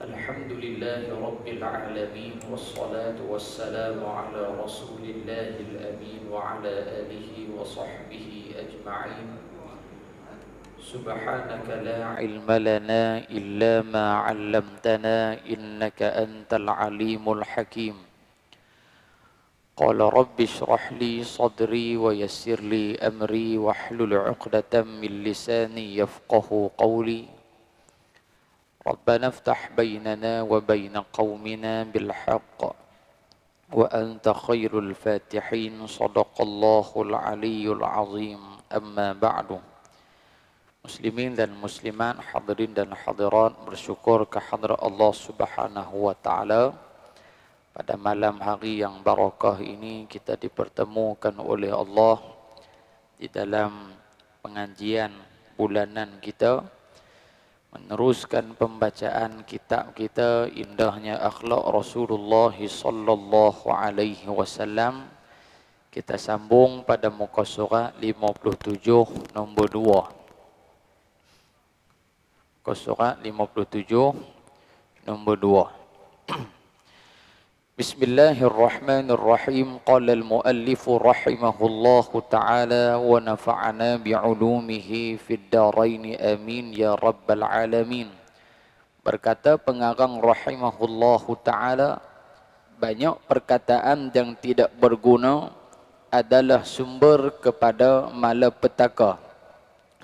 الحمد لله رب العالمين والصلاة والسلام على رسول الله الأمين وعلى آله وصحبه أجمعين. سبحانك لا علم لنا إلا ما علمتنا إنك أنت العليم الحكيم. قال رب اشرح لي صدري ويسر لي أمري واحلل عقدة من لساني يفقه قولي. ربنا افتح بيننا وبين قومنا بالحق وأنت خير الفاتحين. صدق الله العلي العظيم. أما بعد. Muslimin dan muslimat, hadirin dan hadirat, bersyukur kehadrat Allah Subhanahu wa taala. Pada malam hari yang barakah ini kita dipertemukan oleh Allah di dalam pengajian bulanan kita, meneruskan pembacaan kitab kita Indahnya Akhlak Rasulullah sallallahu alaihi wasallam. Kita sambung pada muka surat 57 nombor 2. Muka surat 57 nombor 2. Bismillahirrahmanirrahim. Qala al-muallif rahimahullahu ta'ala wa nafa'ana bi'ulumihi fid darain amin ya rabbal alamin. Berkata pengarang rahimahullahu ta'ala, banyak perkataan yang tidak berguna adalah sumber kepada malapetaka.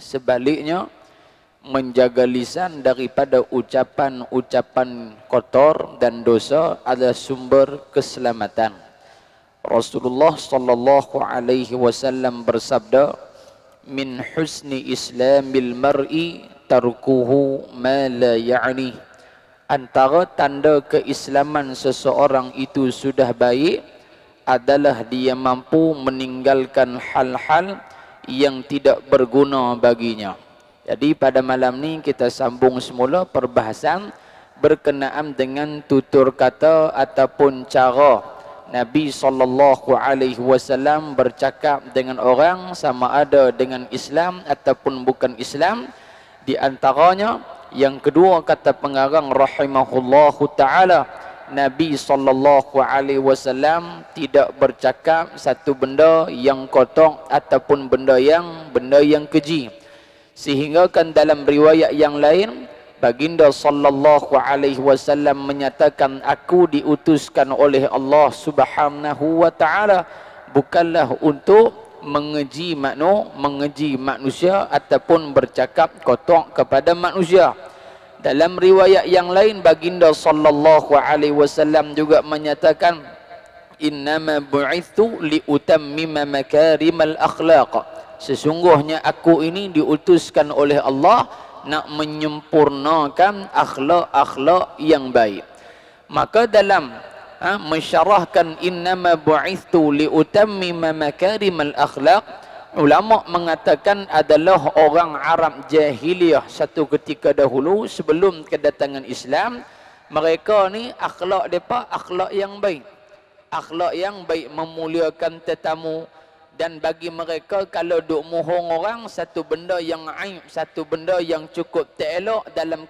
Sebaliknya, menjaga lisan daripada ucapan-ucapan kotor dan dosa adalah sumber keselamatan. Rasulullah sallallahu alaihi wasallam bersabda, "Min husni islamil mar'i tarkuhu ma la ya'ni." Antara tanda keislaman seseorang itu sudah baik adalah dia mampu meninggalkan hal-hal yang tidak berguna baginya. Jadi pada malam ni kita sambung semula perbahasan berkenaan dengan tutur kata ataupun cara Nabi SAW bercakap dengan orang, sama ada dengan Islam ataupun bukan Islam. Di antaranya yang kedua, kata pengarang rahimahullahu ta'ala, Nabi SAW tidak bercakap satu benda yang kotor ataupun benda yang keji. Sehingga kan dalam riwayat yang lain, baginda sallallahu alaihi wasallam menyatakan, aku diutuskan oleh Allah Subhanahu wa taala bukanlah untuk mengeji manusia ataupun bercakap kotor kepada manusia. Dalam riwayat yang lain, baginda sallallahu alaihi wasallam juga menyatakan, innama bu'ithu liutammima makarimal akhlaq. Sesungguhnya aku ini diutuskan oleh Allah nak menyempurnakan akhlak-akhlak yang baik. Maka dalam mensyarahkan innama bu'ithu liutammima makarimal akhlaq, ulama mengatakan adalah orang Arab jahiliyah satu ketika dahulu sebelum kedatangan Islam. Mereka ni akhlak mereka akhlak yang baik. Akhlak yang baik, memuliakan tetamu. Dan bagi mereka kalau duk mohong orang, satu benda yang aib, satu benda yang cukup tak elok dalam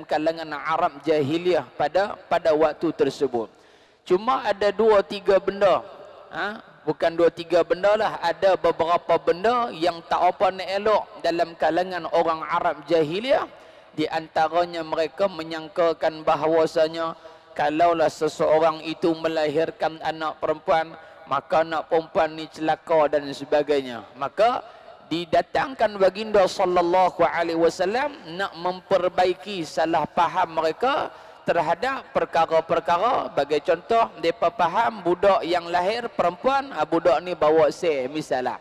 kalangan Arab jahiliyah pada waktu tersebut. Cuma ada dua tiga benda, bukan dua tiga benda lah, ada beberapa benda yang tak apa nak elok dalam kalangan orang Arab jahiliyah. Di antaranya mereka menyangkakan bahawasanya kalaulah seseorang itu melahirkan anak perempuan, maka anak perempuan ni celaka dan sebagainya. Maka didatangkan baginda sallallahu alaihi wasallam nak memperbaiki salah faham mereka terhadap perkara-perkara. Bagi contoh, mereka faham budak yang lahir perempuan, budak ni bawa sel misalnya,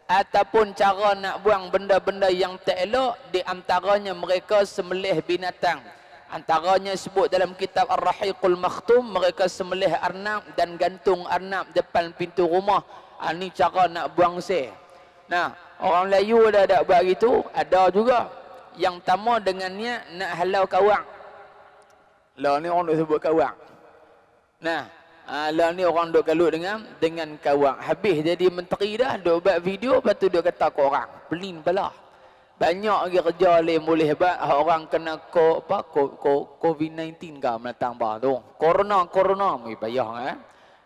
ataupun cara nak buang benda-benda yang tak elok. Di antaranya mereka sembelih binatang. Antaranya sebut dalam kitab Ar-Rahiqul Makhtum, mereka sembelih arnab dan gantung arnab depan pintu rumah. Ini cara nak buang sel. Nah, orang Melayu ada buat gitu, ada juga yang tamu dengan niat nak halau kawak. Lah ni orang duk sebut kawak. Nah, lah ni orang duk galut dengan kawak. Habis jadi menteri dah, duk buat video, lepas tu dia kata ke orang, pelin pala. Banyak lagi kerja lain boleh buat. Orang kena COVID-19 ke menatang bah tu. Corona mai payah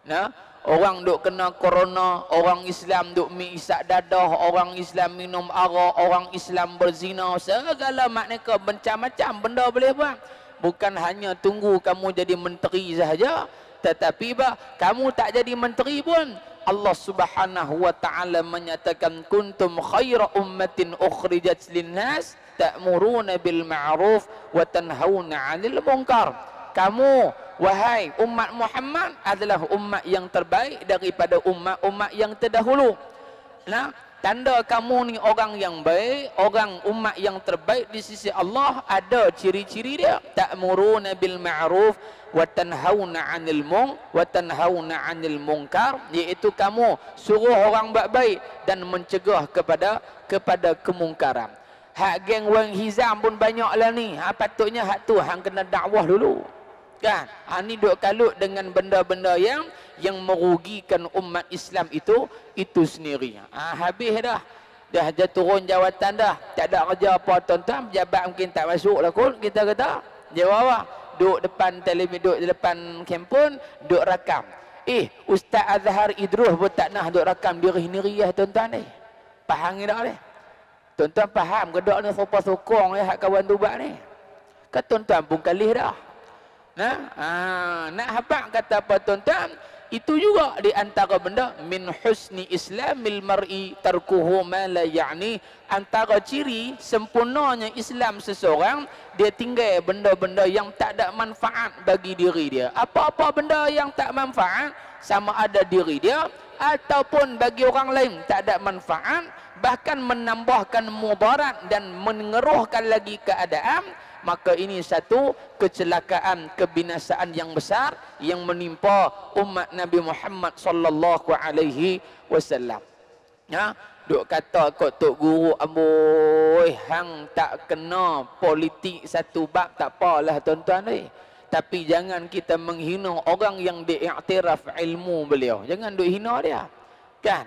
Nah, orang duk kena corona, orang Islam duk mi isak dadah, orang Islam minum arak, orang Islam berzina, segala maknanya macam-macam benda boleh buat. Bukan hanya tunggu kamu jadi menteri sahaja, tetapi kamu tak jadi menteri pun Allah Subhanahu wa taala menyatakan kuntum khaira ummatin ukhrijat linnas ta'muruna bil ma'ruf wa tanhauna 'anil munkar. Kamu wahai umat Muhammad adalah umat yang terbaik daripada umat-umat yang terdahulu. Nah, tanda kamu ni orang yang baik, orang umat yang terbaik di sisi Allah, ada ciri-ciri dia. Ta'muruna bil ma'ruf wa tanhauna 'anil munkar, iaitu kamu suruh orang buat baik dan mencegah kepada kemungkaran. Hak geng Wang Hizam pun banyaklah ni. Patutnya hak tu hang kena dakwah dulu. Kan? Ni duk kalut dengan benda-benda yang merugikan umat Islam itu sendiri. Habis dah. Dah turun jawatan dah. Tak ada kerja apa tuan-tuan, pejabat mungkin tak masuk lah kot, kita kata. Jawab duk depan televisyen, duk depan kampun, duk rakam. Ustaz Azhar Idrus pun tak nak duk rakam diri sendiri tuan-tuan ni. Faham ke tak ni? Tuan-tuan faham ke tak ni sopa sokong hak kawan tu buat ni? Kan tuan-tuan pun kalih dah. Nak habaq kata apa tuan-tuan, itu juga di antara benda min husni islamil mar'i tarkuhu ma la ya'ni. Antara ciri sempurnanya Islam seseorang, dia tinggal benda-benda yang tak ada manfaat bagi diri dia. Apa-apa benda yang tak manfaat, sama ada diri dia ataupun bagi orang lain tak ada manfaat, bahkan menambahkan mudarat dan mengeruhkan lagi keadaan, maka ini satu kecelakaan, kebinasaan yang besar yang menimpa umat Nabi Muhammad sallallahu alaihi wasallam. Duk kata kok tok guru amboi hang tak kena politik satu bab, tak apalah tuan-tuan ni. Tapi jangan kita menghina orang yang diiktiraf ilmu beliau. Jangan duk hina dia. Kan?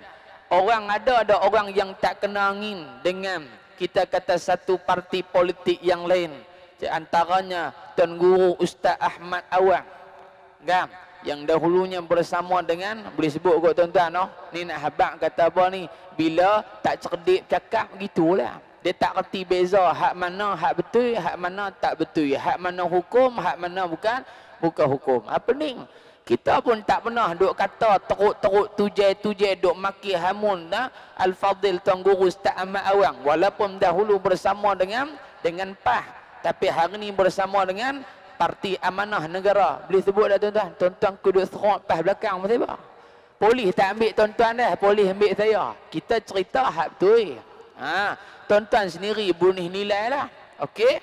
Orang ada orang yang tak kena angin dengan kita kata satu parti politik yang lain. Antaranya Tuan Guru Ustaz Ahmad Awang, kan? Yang dahulunya bersama dengan, boleh sebut kot tuan-tuan, ni nak habaq kata apa ni, bila tak cerdik cakap gitulah. Dia tak reti beza hak mana hak betul, hak mana tak betul, hak mana hukum, hak mana bukan hukum. Apa ni? Kita pun tak pernah duk kata teruk-teruk tujai-tujai duk maki hamun Al-Fadhil Tuan Guru Ustaz Ahmad Awang, walaupun dahulu bersama dengan PAH, tapi hari ni bersama dengan Parti Amanah Negara. Boleh sebut dah tuan-tuan. Tuan-tuan kudu serot PAH belakang macam apa? Polis tak ambil tuan-tuan dah, polis ambil saya. Kita cerita hak betul. Tuan-tuan sendiri bunuh nilai lah. Okey?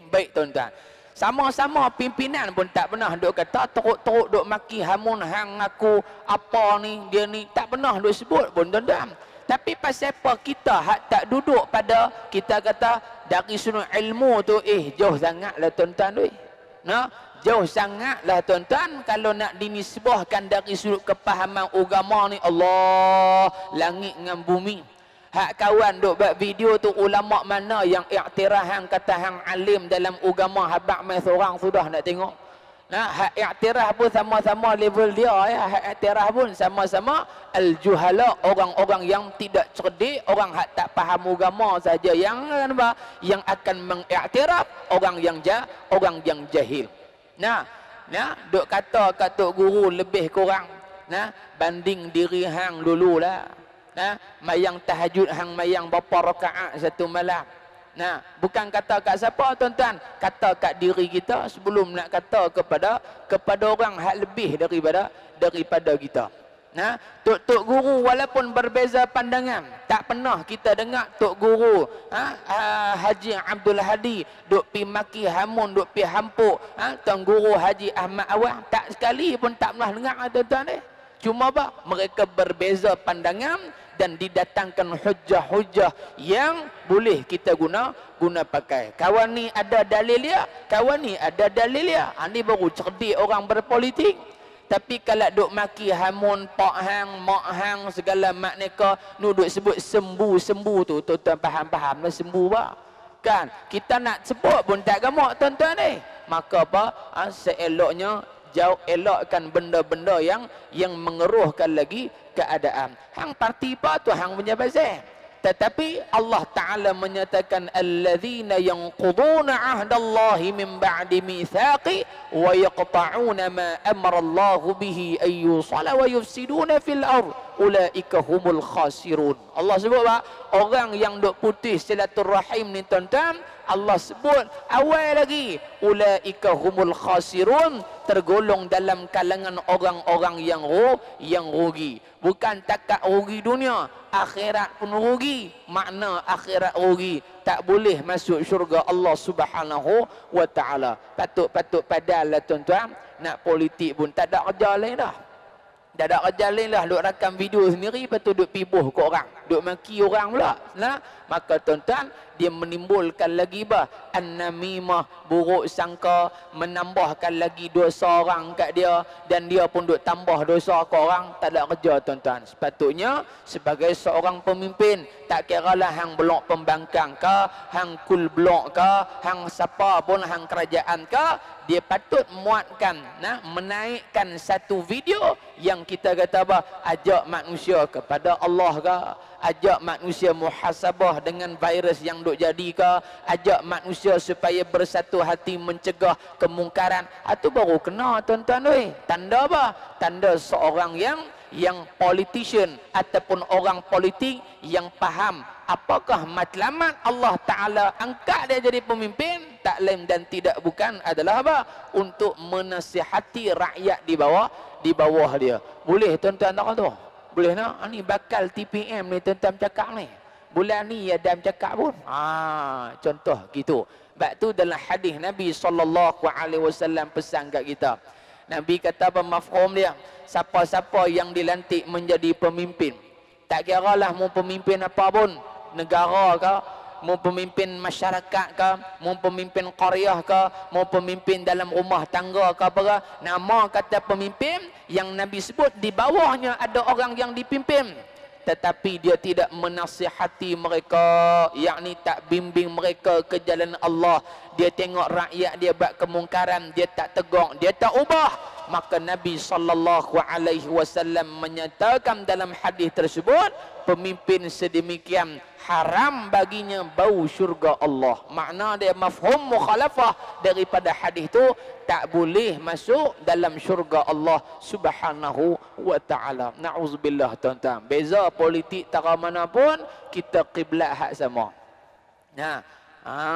Baik tuan-tuan. Sama-sama pimpinan pun tak pernah duk kata teruk-teruk duk maki hamun hang aku apa ni dia ni, tak pernah duk sebut pun tuan-tuan. Tapi pasal apa kita hak tak duduk pada kita kata dari sudut ilmu tu, jauh sangatlah tuan-tuan tu. Jauh sangatlah tuan-tuan kalau nak dinisbahkan dari sudut kepahaman agama ni, Allah langit dengan bumi. Hak kawan duk buat video tu ulama mana yang iktiraf hang kata hang alim dalam agama, habaq mai seorang sudah nak tengok. Hak iktiraf pun sama-sama level dia ya. Hak iktiraf pun sama-sama al-juhala, orang-orang yang tidak cerdik, orang hak tak faham agama saja yang akan mengiktiraf orang yang jahil. Duk kata kat tok guru lebih kurang banding diri hang dululah. Mayang tahajud hang mayang berapa rakaat satu malam. Bukan kata kat siapa tuan-tuan, kata kat diri kita sebelum nak kata kepada orang hak lebih daripada kita. Tok guru walaupun berbeza pandangan, tak pernah kita dengar tok guru Haji Abdul Hadi duk pi maki hamun, duk pi hampuk Tuan Guru Haji Ahmad Awang, tak sekali pun tak pernah dengar tuan-tuan ni. Cuma mereka berbeza pandangan dan didatangkan hujah-hujah yang boleh kita guna pakai. Kawan ni ada dalil dia, kawan ni ada dalil dia. Ini baru cerdik orang berpolitik. Tapi kalau duk maki hamun, pak hang, mak hang, segala makneka, nu duk sebut sembuh tu, tuan-tuan faham-faham lah sembuh ba. Kan? Kita nak sebut pun tak gamak tuan-tuan ni. Maka apa? Seeloknya jauh elokkan benda-benda yang mengeruhkan lagi keadaan. Hang parti apa tu hang punya pasal. Tetapi Allah Ta'ala menyatakan alladzina yanquduna ahdallahi min ba'di mitsaqi wa yaqta'una ma amara Allah bihi ay yusala wa yufsiduna fil ard ulaika humul khasirun. Allah sebut apa? Orang yang duk putih silaturahim ni tuan-tuan, Allah sebut awal lagi ulaika humul khasirun, tergolong dalam kalangan orang-orang yang rugi. Bukan takat rugi dunia, akhirat pun rugi. Makna akhirat rugi, tak boleh masuk syurga Allah Subhanahu wa taala. Patut padahlah tuan-tuan, nak politik pun tak ada kerja lain dah. Tak ada kerja lain lah, duk rakam video sendiri, lepas tu duk pibuh ke orang, duk maki orang pula. Nah, maka tuan-tuan, dia menimbulkan lagi bah an-namimah, buruk sangka, menambahkan lagi dosa orang kat dia, dan dia pun duk tambah dosa ke orang. Tak ada kerja tuan-tuan. Sepatutnya sebagai seorang pemimpin, tak kiralah hang blok pembangkang ke, hang kul blok ke, hang siapa pun, hang kerajaan ke, dia patut muatkan, menaikkan satu video yang kita kata apa, ajak manusia kepada Allah ke, ajak manusia muhasabah dengan virus yang duk jadi ke, ajak manusia supaya bersatu hati mencegah kemungkaran. Itu baru kena tuan-tuan oi. Tanda apa? Tanda seorang yang politician ataupun orang politik yang faham apakah matlamat Allah Ta'ala angkat dia jadi pemimpin, tak lain dan tidak bukan adalah apa? Untuk menasihati rakyat di bawah dia. Boleh tuan-tuan tak tu? Boleh nak? Ni bakal TPM ni tuan-tuan cakap ni. Bulan ni Adam cakap pun. Contoh gitu. Sebab tu dalam hadis Nabi SAW pesan kat kita. Nabi kata apa mafhum dia? Siapa-siapa yang dilantik menjadi pemimpin, tak kira lah mau pemimpin apa pun, negara ke, mau pemimpin masyarakat ke, mau pemimpin qaryah ke, mau pemimpin dalam rumah tangga ke apa ke, nama kata pemimpin yang Nabi sebut di bawahnya ada orang yang dipimpin, tetapi dia tidak menasihati mereka, yakni tak bimbing mereka ke jalan Allah. Dia tengok rakyat dia buat kemungkaran, dia tak tegur, dia tak ubah, maka Nabi SAW menyatakan dalam hadis tersebut, pemimpin sedemikian haram baginya bau syurga Allah. Makna dia mafhum mukhalafah daripada hadis tu, tak boleh masuk dalam syurga Allah Subhanahu wa taala. Nauzubillah tuan-tuan. Beza politik tara mana pun, kita kiblat hak sama.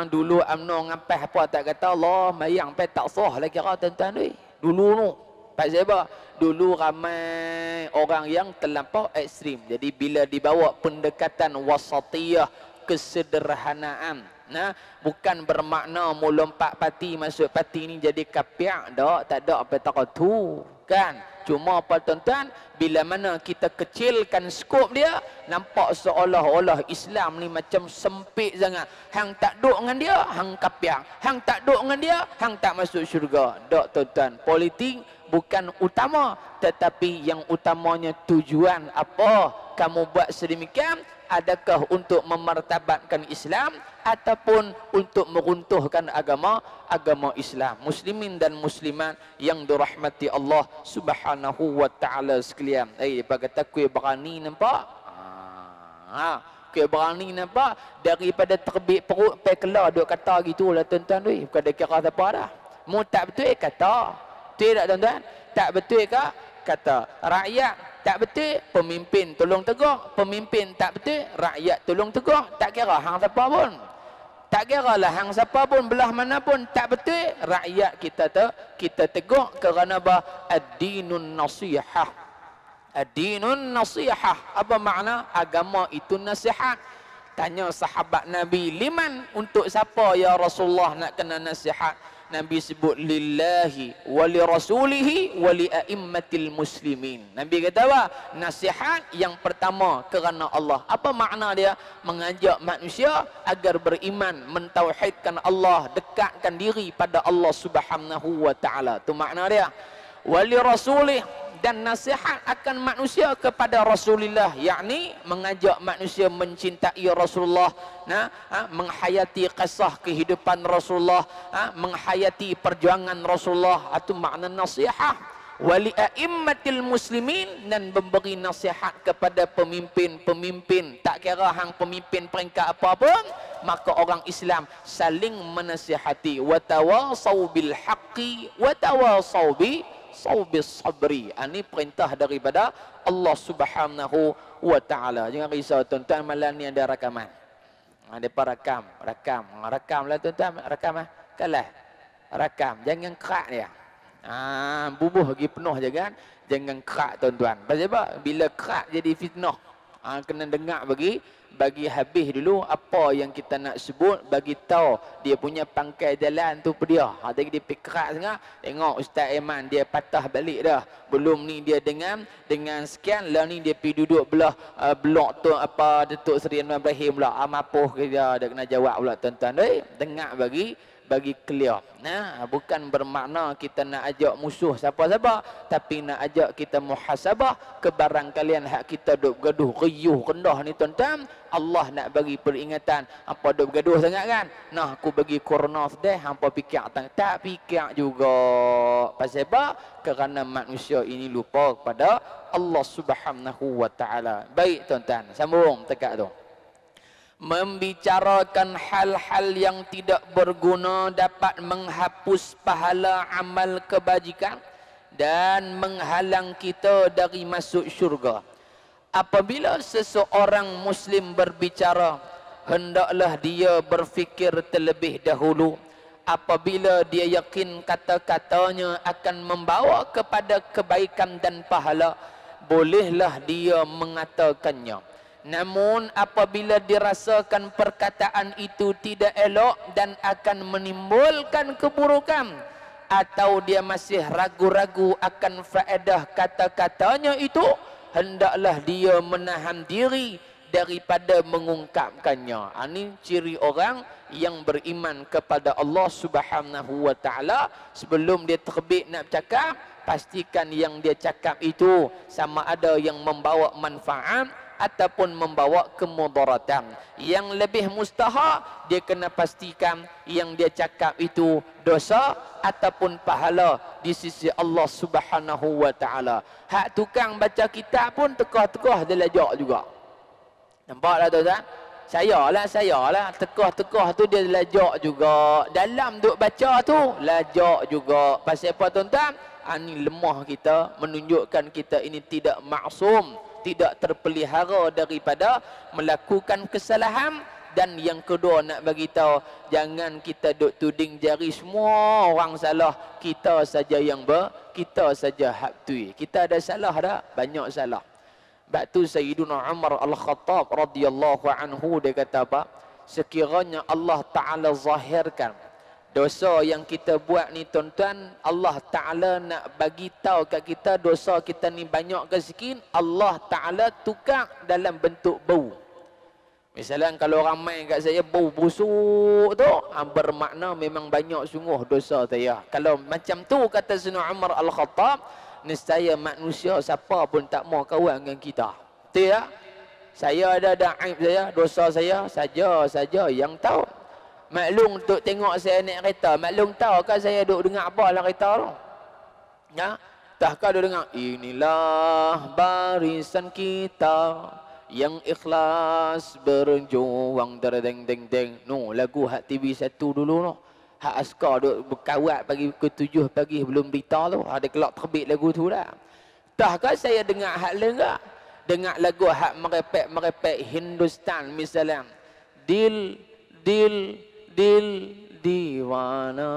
Dulu UMNO ngapas apa tak kata Allah mayang pe tak sah lah kira tuan-tuan ni. Dulu tu pasal apa? Dulu ramai orang yang terlampau ekstrim. Jadi bila dibawa pendekatan wasatiyah, kesederhanaan, bukan bermakna mu lompat parti masuk parti ni jadi kafir dak, tak ada apa tak tu kan. Cuma apa tuan-tuan, bila mana kita kecilkan skop dia, nampak seolah-olah Islam ni macam sempit sangat. Hang tak duk dengan dia, hang kafir. Hang tak duk dengan dia, hang tak masuk syurga. Dak tuan-tuan, politik bukan utama, tetapi yang utamanya tujuan apa kamu buat sedemikian. Adakah untuk memartabatkan Islam ataupun untuk meruntuhkan agama Islam? Muslimin dan muslimat yang dirahmati Allah Subhanahu wa taala sekalian. Bagi kata kuih berani nampak? Kuih berani nampak daripada terbit perut pe kelar duk kata gitulah tuan-tuan oi. Bukan dia kira apa dah. Mu tak betul kata. Betul tak tuan-tuan? Tak betul ke? Kata rakyat tak betul, pemimpin tolong tegur. Pemimpin tak betul, rakyat tolong tegur. Tak kira hang siapa pun, tak kira lah hang siapa pun, belah mana pun, tak betul, rakyat kita tegur. Kerana apa? Ad-dinun nasihah. Ad-dinun nasihah. Apa makna? Agama itu nasihat. Tanya sahabat Nabi, liman, untuk siapa ya Rasulullah nak kena nasihat? Nabi sebut lillahi wa li rasulihi wa li a'immatil muslimin. Nabi kata apa? Nasihat yang pertama kerana Allah. Apa makna dia? Mengajak manusia agar beriman, mentauhidkan Allah, dekatkan diri pada Allah Subhanahu wa taala. Tu makna dia. wali rasulih, dan nasihat akan manusia kepada Rasulullah, yakni mengajak manusia mencintai Rasulullah, menghayati kisah kehidupan Rasulullah, menghayati perjuangan Rasulullah. Itu makna nasihat. Wali a'immatil muslimin, dan memberi nasihat kepada pemimpin-pemimpin, tak kira hang pemimpin peringkat apa pun, maka orang Islam saling menasihati. Wa tawasau bil haqqi wa tawasau bis sabri. Ini perintah daripada Allah Subhanahu wa taala. Jangan risau tuan-tuan, malam ni ada rakaman. Ada rakam lah tuan-tuan, rakam kalah. Rakam, jangan kerak dia. Bubuh lagi penuh je kan. Jangan kerak tuan-tuan. Pasal apa? Bila kerak jadi fitnah. Kena dengar bagi habis dulu apa yang kita nak sebut, bagi tahu dia punya pangkai jalan tu apa dia. Tadi dia pergi kerak sangat. Tengok Ustaz Aiman dia patah balik dah. Belum ni dia dengan sekian, lah ni dia pergi duduk belah blok tu apa Datuk Seri Anwar Ibrahim pula. Mapuh ke dia kena jawab pula tuan-tuan. Dengar bagi clear. Bukan bermakna kita nak ajak musuh siapa-siapa, tapi nak ajak kita muhasabah kebarangkalian hak kita duk bergaduh riuh rendah ni tuan-tuan. Allah nak bagi peringatan. Apa duk bergaduh sangat kan? Nah, aku bagi corona sedih, hampa fikir tak fikir juga. Pasal apa? Kerana manusia ini lupa kepada Allah Subhanahu wa taala. Baik tuan-tuan, sambung tekak tu. Membicarakan hal-hal yang tidak berguna dapat menghapus pahala amal kebajikan dan menghalang kita dari masuk syurga. Apabila seseorang muslim berbicara, hendaklah dia berfikir terlebih dahulu. Apabila dia yakin kata-katanya akan membawa kepada kebaikan dan pahala, bolehlah dia mengatakannya. Namun apabila dirasakan perkataan itu tidak elok dan akan menimbulkan keburukan, atau dia masih ragu-ragu akan faedah kata-katanya itu, hendaklah dia menahan diri daripada mengungkapkannya. Ini ciri orang yang beriman kepada Allah Subhanahu wa taala. Sebelum dia terbit nak bercakap, pastikan yang dia cakap itu sama ada yang membawa manfaat ataupun membawa kemudaratan. Yang lebih mustahak, dia kena pastikan yang dia cakap itu dosa ataupun pahala di sisi Allah Subhanahu wa taala. Hak tukang baca kitab pun tekah-tekah dia lajak juga. Nampak tak tuan-tuan? Saya lah tekah-tekah tu dia lajak juga. Dalam duk baca tu lajak juga. Pasal apa tuan-tuan? Ini lemah kita, menunjukkan kita ini tidak maksum, tidak terpelihara daripada melakukan kesalahan. Dan yang kedua nak bagi tahu, jangan kita duk tuding jari semua orang salah, kita saja kita saja hak tui. Kita ada salah dah, banyak salah. Sebab tu Sayyiduna Umar Al-Khattab radhiyallahu anhu dia kata apa? Sekiranya Allah Ta'ala zahirkan dosa yang kita buat ni tuan-tuan, Allah Ta'ala nak bagi tahu kat kita dosa kita ni banyak ke sikit, Allah Ta'ala tukar dalam bentuk bau. Misalnya kalau ramai kat saya bau busuk tu, bermakna memang banyak sungguh dosa saya. Kalau macam tu kata Sayyidina Umar Al-Khattab, nescaya manusia siapa pun tak mau kawan dengan kita. Betul tak? Saya ada aib saya, dosa saya saja yang tahu. Maklum untuk tengok saya naik kereta, maklum tahu kan saya duk dengar apa lah kereta tu. Ya? Tahkah duk dengar, inilah barisan kita yang ikhlas berjuang deng deng deng. No, lagu hak TV1 dulu no. Hak askar duk berkawat pagi ke 7 pagi belum berita tu. Ada kelak terbit lagu tu dah. Tahkah saya dengar hak lain enggak? Dengar lagu hak merepek Hindustan misalnya. Dil diwana.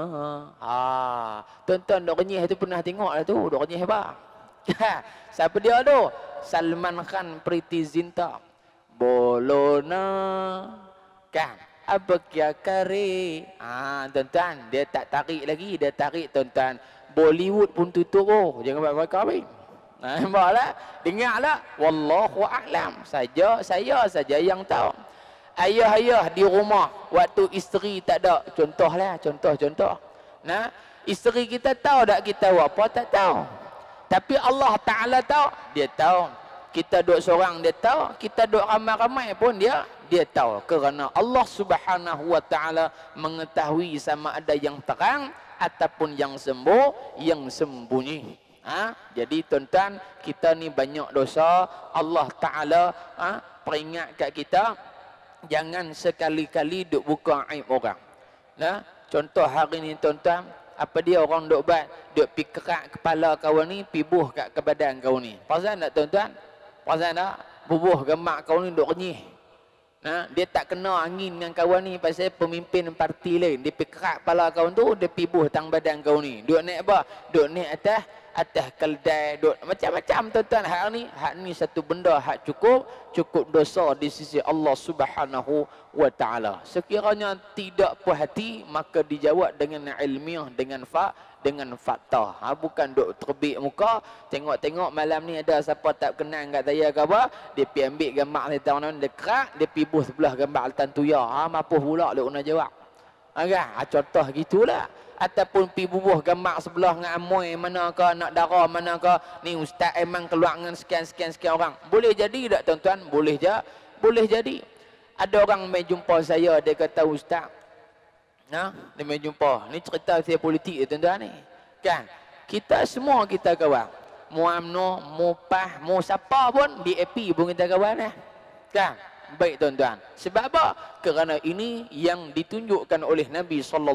Tuan-tuan dok renyih tu pernah tengok lah tu, dok renyih apa? Siapa dia tu? Salman Khan Priti Zinta. Bolona kan? Apa kya kare? Tuan-tuan, dia tak tarik lagi, dia tarik tuan-tuan. Bollywood pun tutup oh. Jangan buat mereka habis. Nampaklah, dengarlah. Wallahu a'lam. Saya saja yang tahu. Ayah-ayah di rumah waktu isteri tak ada, contoh. Nah, isteri kita tahu tak kita buat apa? Tak tahu. Tapi Allah Ta'ala tahu, dia tahu. Kita duduk seorang dia tahu, kita duduk ramai-ramai pun dia tahu, kerana Allah Subhanahu wa Ta'ala mengetahui sama ada yang terang ataupun yang sembunyi. Jadi tuan-tuan, kita ni banyak dosa. Allah Ta'ala peringat kat kita, jangan sekali-kali duk buka aib orang. Contoh hari ni tuan-tuan, apa dia orang duk buat, duk pi kerak kepala kau ni, pi buh kat ke badan kau ni. Perasan tak tuan-tuan? Perasan tak? Bubuh gemak kau ni duk renyih. Dia tak kena angin dengan kawan ni pasal pemimpin parti lain. Dia pergi kerak kepala kawan tu, dia pergi buh tang badan kau ni. Duk naik apa? Duk naik atas keldai, duk macam-macam tuan-tuan. Hak ni satu benda hak cukup dosa di sisi Allah Subhanahu wa Ta'ala. Sekiranya tidak puas hati, maka dijawab dengan ilmiah, dengan fakta. Bukan duk terbik muka, tengok-tengok malam ni ada siapa tak kenal kat saya ke apa, dia pergi ambil gambar ni tahun ni, dia kerak, dia pergi buh sebelah gambar Altan Tuya. Mapuh pula dia nak jawab. Contoh gitulah. Ataupun pergi bubuh gambar sebelah dengan amoy mana ke, nak darah mana ke, ni ustaz emang keluar dengan sekian orang. Boleh jadi tak tuan-tuan? Boleh jadi. Ada orang main jumpa saya, dia kata, ustaz, dia main jumpa, ni cerita saya politik tuan-tuan ni. Kan? Kita semua kita kawan. Mu UMNO, mu PAS, mu siapa pun, DAP pun kita kawan lah. Kan? Baik tuan-tuan. Sebab apa? Kerana ini yang ditunjukkan oleh Nabi SAW.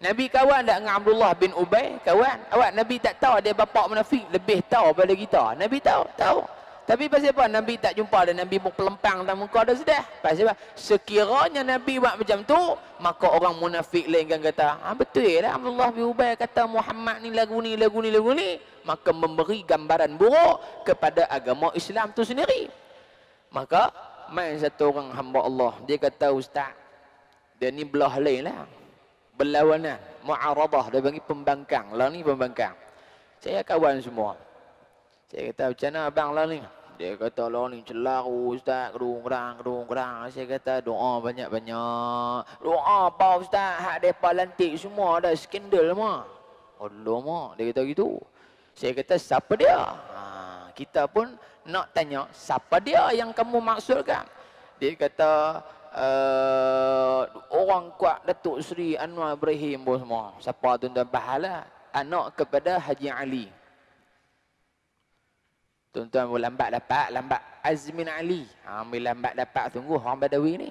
Nabi kawan tak dengan Abdullah bin Ubay? Kawan. Awak Nabi tak tahu dia bapa munafik, lebih tahu pada kita. Nabi tahu. Tapi pasal apa Nabi tak jumpa dan Nabi pelempang dalam muka dah sudah? Pasal apa? Sekiranya Nabi buat macam tu, maka orang munafik lain kan kata, betul lah Abdullah bin Ubay kata Muhammad ni lagu ni, maka memberi gambaran buruk kepada agama Islam tu sendiri. Maka main satu orang hamba Allah, dia kata, ustaz, dia ni belah lain lah, berlawanan, mu'aradah, dia bagi pembangkang. Lah ni pembangkang. Saya kawan semua. Saya kata, macam mana abang lah ni? Dia kata, lah ni celaru ustaz, kerung-kerang. Saya kata, doa banyak-banyak. Doa apa ustaz? Hak mereka lantik semua ada skandal mah. Allah mah, dia kata gitu. Saya kata, siapa dia? Kita pun nak tanya, siapa dia yang kamu maksudkan? Dia kata, orang kuat Datuk Seri Anwar Ibrahim pun semua. Siapa tuan-tuan? Pahala anak kepada Haji Ali. Tuan-tuan lambat Azmin Ali. Lambat dapat, tunggu orang Badawi ni.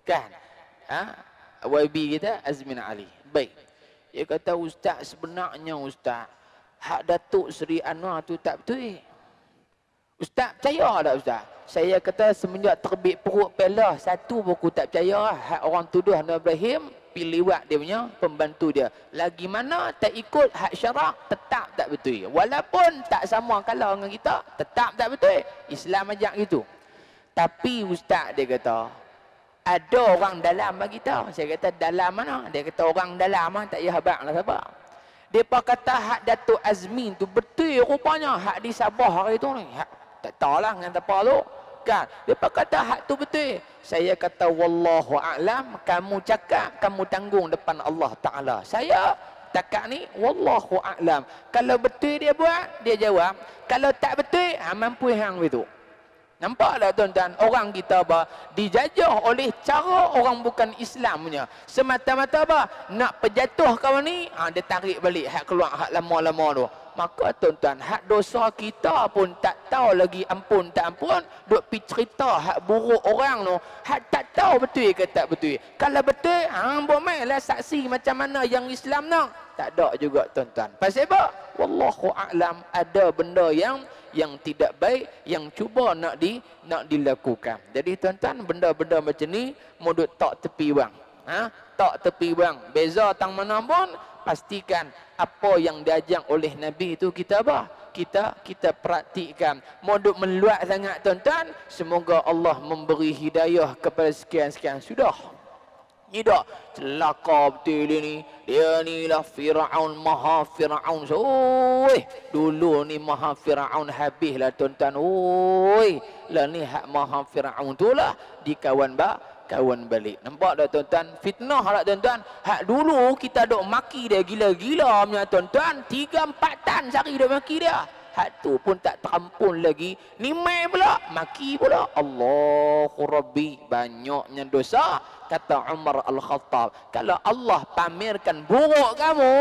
Kan? YB kita Azmin Ali. Baik. Dia kata, ustaz, sebenarnya ustaz, hak Datuk Seri Anwar tu tak betul. Ustaz percaya tak ustaz? Saya kata semenjak terbit perut Pela, satu buku tak percaya. Hak orang tuduh Anwar Ibrahim pilih lewat dia punya pembantu dia. Lagi mana tak ikut hak syarak, tetap tak betul. Walaupun tak sama kalau dengan kita, tetap tak betul. Islam ajak gitu. Tapi ustaz dia kata, ada orang dalam bagi kita. Saya kata dalam mana? Dia kata orang dalam tak payah habaq lah siapa. Dia kata hak Datuk Azmin tu betul rupanya hak di Sabah hari tu ni. Tak tahulah dengan apa tu. Kan? Dia kata hak tu betul. Saya kata wallahu a'lam, kamu cakap, kamu tanggung depan Allah Ta'ala. Saya takat ni wallahu a'lam. Kalau betul dia buat, dia jawab. Kalau tak betul, mampu hang itu. Nampak tak tuan-tuan? Orang kita apa? Dijajah oleh cara orang bukan Islam punya. Semata-mata apa? Nak pejatuh kawan ni, dia tarik balik hak keluar hak lama-lama tu. Maka tuan-tuan, hak dosa kita pun tak tahu lagi ampun tak ampun, duk pi cerita hak buruk orang tu, hak tak tahu betul ke tak betul. Kalau betul, buat mainlah saksi macam mana yang Islam nak. Tak ada juga tuan-tuan. Pasal apa? Wallahu a'lam, ada benda yang tidak baik yang cuba nak dilakukan. Jadi tuan-tuan, benda-benda macam ni mudut tak tepi bang. Tak tepi bang. Beza tang mana pun, pastikan apa yang diajak oleh Nabi itu kita apa? Kita praktikkan. Mudut meluat sangat tuan-tuan, semoga Allah memberi hidayah kepada sekian-sekian. Sudah. Ni dah celaka betul dia ni. Dia ni lah Fir'aun, maha Fir'aun. Dulu ni maha Fir'aun habis lah tuan-tuan. Lah ni hak maha Fir'aun tu lah di kawan kawan balik. Nampak tak tuan-tuan? Fitnah tak tuan-tuan? Hak dulu kita duk maki dia gila-gila punya tuan-tuan, 3-4 tan sehari duk maki dia. Hak tu pun tak terampun lagi, ni mai pula maki pula. Allahu Rabbi, banyaknya dosa. Kata Umar Al-Khattab, kalau Allah pamerkan buruk kamu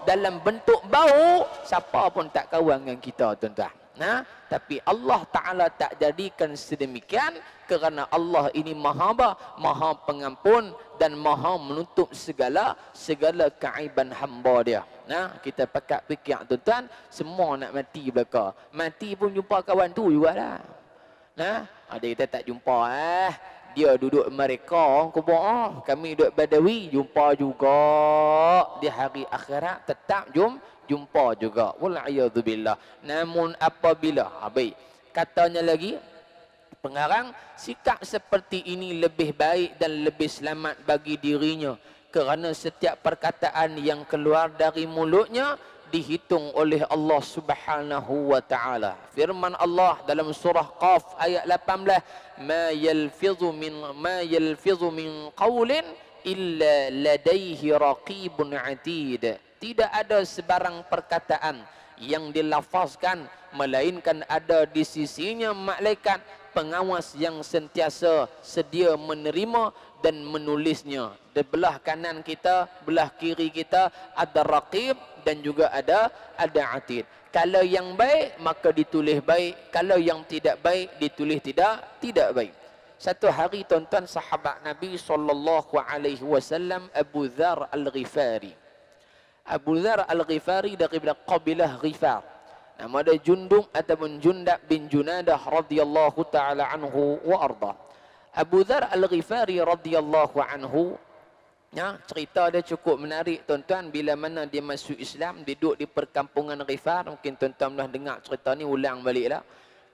dalam bentuk bau, siapa pun tak kawan dengan kita tuan-tuan. Nah, tapi Allah Ta'ala tak jadikan sedemikian, kerana Allah ini maha pengampun dan maha menutup segala keaiban hamba dia. Nah, kita pakat fikir tuan-tuan, semua nak mati belaka. Mati pun jumpa kawan tu jugalah. Nah, ada kita tak jumpa dia duduk mereka kubur, kami duduk Badawi, jumpa juga di hari akhirat, tetap jumpa juga. Wal'iyadzubillah. Namun apabila baik, katanya lagi pengarang, sikap seperti ini lebih baik dan lebih selamat bagi dirinya, kerana setiap perkataan yang keluar dari mulutnya dihitung oleh Allah Subhanahu wa taala. Firman Allah dalam surah Qaf ayat 18, ma yalfizu min qaulin illa ladaihi raqibun atid. Tidak ada sebarang perkataan yang dilafazkan melainkan ada di sisinya malaikat pengawas yang sentiasa sedia menerima dan menulisnya. Di belah kanan kita, belah kiri kita ada raqib dan juga ada atid. Kalau yang baik maka ditulis baik, kalau yang tidak baik ditulis tidak baik. Satu hari tuan-tuan, sahabat Nabi sallallahu alaihi wasallam Abu Dzar Al-Ghifari. Abu Dzar Al-Ghifari daripada kabilah Ghifar. Nama dia Jundub ataupun Jundab bin Junadah radhiyallahu taala anhu wa arda. Abu Dzar Al-Ghifari radhiyallahu anhu, ya, cerita dia cukup menarik tuan-tuan. Bila mana dia masuk Islam, dia duduk di perkampungan Ghifar. Mungkin tuan-tuan dah dengar cerita ni, ulang baliklah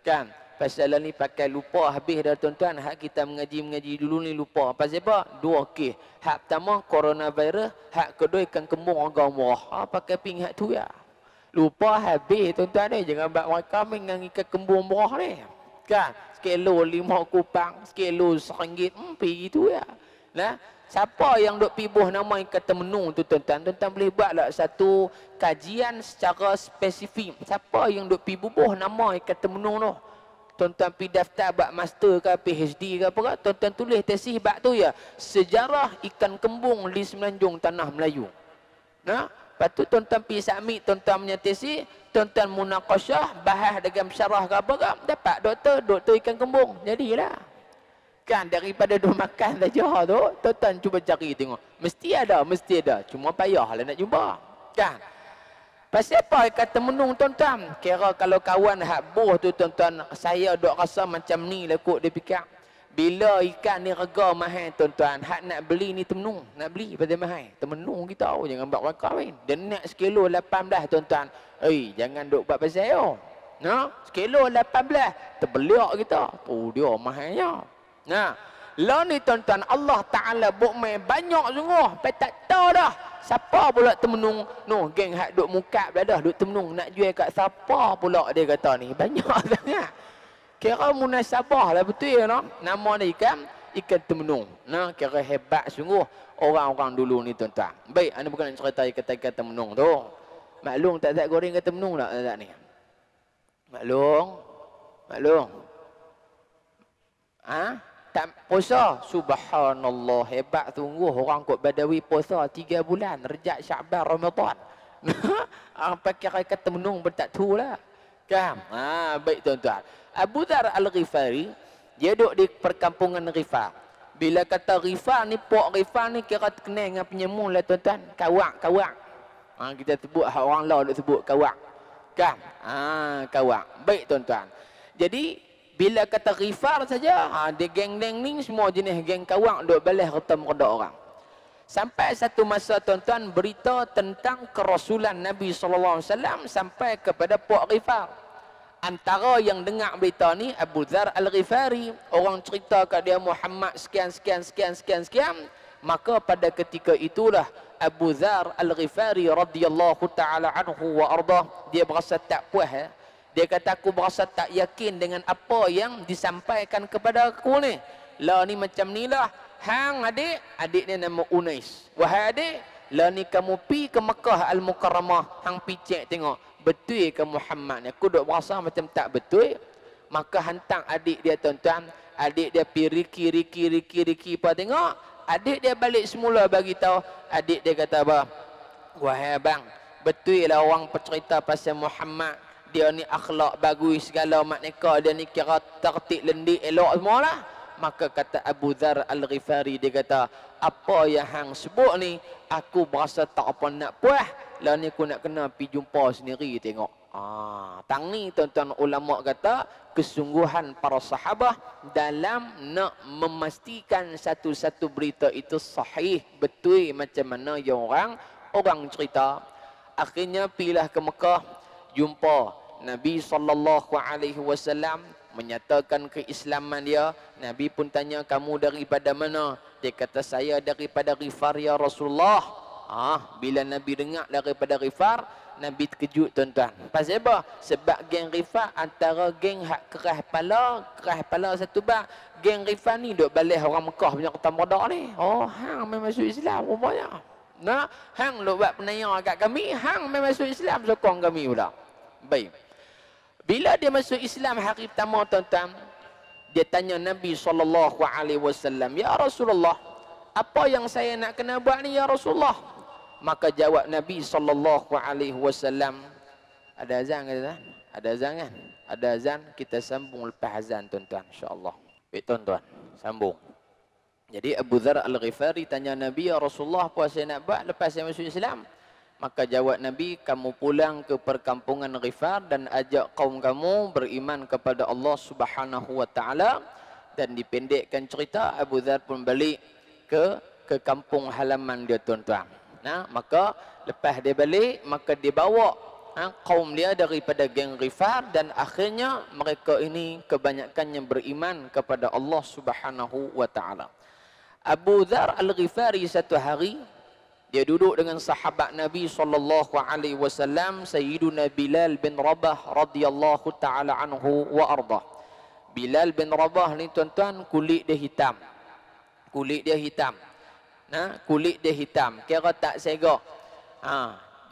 kan. Pasal ni pakai lupa habis dah tuan-tuan. Hak kita mengaji dulu ni lupa. Pasal apa? Dua kes. Hak pertama coronavirus, hak kedua ikan kembung agama. Pakai ping hak tu ya. Lupa habis tuan-tuan ni. Jangan buat mereka dengan ikan kembung murah ni. Kan? Sekilo 5 kupang, sekilo RM1. Pergi tu ya. Nah, siapa yang duk pibuh nama ikan temenung tu tuan-tuan? Tuan-tuan boleh buatlah satu kajian secara spesifik. Siapa yang duk pibuh nama ikan temenung tu? Tuan-tuan pergi daftar buat master ke PhD ke apa, tuan-tuan tulis tesis bab tu ya, sejarah ikan kembung di semenanjung tanah Melayu. Nah, lepas tu tuan-tuan pergi submit tuan-tuan punya tesis, tuan-tuan munaqasyah, bahas dengan syarah ke apa ke, dapat doktor ikan kembung. Jadilah. Kan daripada duk makan saja tu, tuan-tuan cuba cari tengok. Mesti ada. Cuma payahlah nak jumpa. Kan? Pasal apa kata menung tuan-tuan? Kira kalau kawan hak boh tu tuan-tuan, saya duk rasa macam ni lah kot dia fikir. Bila ikan ni harga mahal tuan-tuan, hak nak beli ni temenung, nak beli pada mahal. Temenung kita jangan buat orang kahwin. Dia nak sekilo 18 tuan-tuan. Jangan duk buat pasal yo. Nah, sekilo 18 terbeliak kita. Tu dia mahalnya. Nah, lah ni tuan-tuan, Allah Ta'ala buat main banyak sungguh. Tapi tak tahu dah siapa pula temenung. No, geng hak duk muka dah duk temenung nak jual kat siapa pula dia kata ni. Banyak sangat. Kira munasabah lah betul ya no? Nama dia ikan temenung. Nah, kira hebat sungguh orang-orang dulu ni tuan-tuan. Baik, anda bukan nak cerita ikan temenung tu. Maklum tak goreng ikan temenung tak ni? Maklum. Tak puasa, subhanallah, hebat sungguh orang kot Badawi puasa 3 bulan, Rejab, Sya'ban, Ramadan. Pakai kata menung pun tak tahu lah kan. Baik tuan-tuan, Abu Dzar Al-Ghifari dia duduk di perkampungan Ghifar. Bila kata Ghifar ni, Pok Ghifar ni kira terkenal dengan penyemun lah tuan-tuan. Kawak. Kita sebut, orang lain duk sebut kawak kan. Kawak. Baik tuan-tuan, jadi bila kata Ghifar saja, dia geng-geng ni semua jenis geng kawak duk balas harta merda orang. Sampai satu masa tuan-tuan, berita tentang kerasulan Nabi sallallahu alaihi wasallam sampai kepada Pok Ghifar. Antara yang dengar berita ni Abu Dzar Al-Ghifari. Orang cerita kat dia Muhammad sekian. Maka pada ketika itulah Abu Dzar Al-Ghifari radhiyallahu taala anhu wa arda, dia berasa tak puas. Dia kata, aku berasa tak yakin dengan apa yang disampaikan kepada aku ni. Lah ni macam ni lah. hang adik dia nama Unais. Wahai adik, lah ni kamu pi ke Mekah Al-Mukarramah, hang picek tengok betul ke Muhammad ni. Aku duk berasa macam tak betul. Maka hantar adik dia tuan-tuan, adik dia pi riki apa tengok, adik dia balik semula bagi tahu. Adik dia kata apa? Wahai abang, betul lah orang bercerita pasal Muhammad, dia ni akhlak bagus segala maknanya, dia ni kira tertib lendik elok semua lah. Maka kata Abu Dzar Al-Ghifari, dia kata, apa yang hang sebut ni aku berasa tak apa nak puas, lah ni aku nak kena pergi jumpa sendiri tengok. Tang ni tuan-tuan ulama kata kesungguhan para sahabat dalam nak memastikan satu-satu berita itu sahih betul macam mana yang orang cerita. Akhirnya pilah ke Mekah, jumpa Nabi SAW, menyatakan keislaman dia. Nabi pun tanya, kamu daripada mana? Dia kata, saya daripada Ghifar ya Rasulullah. Bila Nabi dengar daripada Ghifar, Nabi terkejut tuan-tuan. Pasal apa? Sebab geng Ghifar antara geng hak keras kepala satu bang. Geng Ghifar ni duk balik orang Mekah punya kota Modak ni. Hang memang masuk Islam rupanya. Nah, hang lu buat penanya kat kami, hang memang masuk Islam, sokong kami pula. Baik. Bila dia masuk Islam hari pertama tuan-tuan, dia tanya Nabi SAW, ya Rasulullah, apa yang saya nak kena buat ni ya Rasulullah? Maka jawab Nabi SAW, ada azan ke tak? Ada azan kan? Ada azan, kita sambung lepas azan tuan-tuan, insyaAllah. Baik tuan-tuan, sambung. Jadi Abu Dzar Al-Ghifari tanya Nabi, ya Rasulullah, apa saya nak buat lepas saya masuk Islam? Maka jawab Nabi, kamu pulang ke perkampungan Ghifar dan ajak kaum kamu beriman kepada Allah Subhanahu wa taala. Dan dipendekkan cerita, Abu Dzar pun balik ke kampung halaman dia tuan-tuan. Nah, maka lepas dia balik, maka dia bawa kaum dia daripada geng Ghifar, dan akhirnya mereka ini kebanyakannya beriman kepada Allah Subhanahu wa taala. Abu Dzar Al-Ghifari satu hari dia duduk dengan sahabat Nabi SAW, Sayyiduna Bilal bin Rabah radhiyallahu ta'ala anhu wa ardah. Bilal bin Rabah ni tuan-tuan, kulit dia hitam. Kulit dia hitam. Kulit dia hitam. Kira tak segak.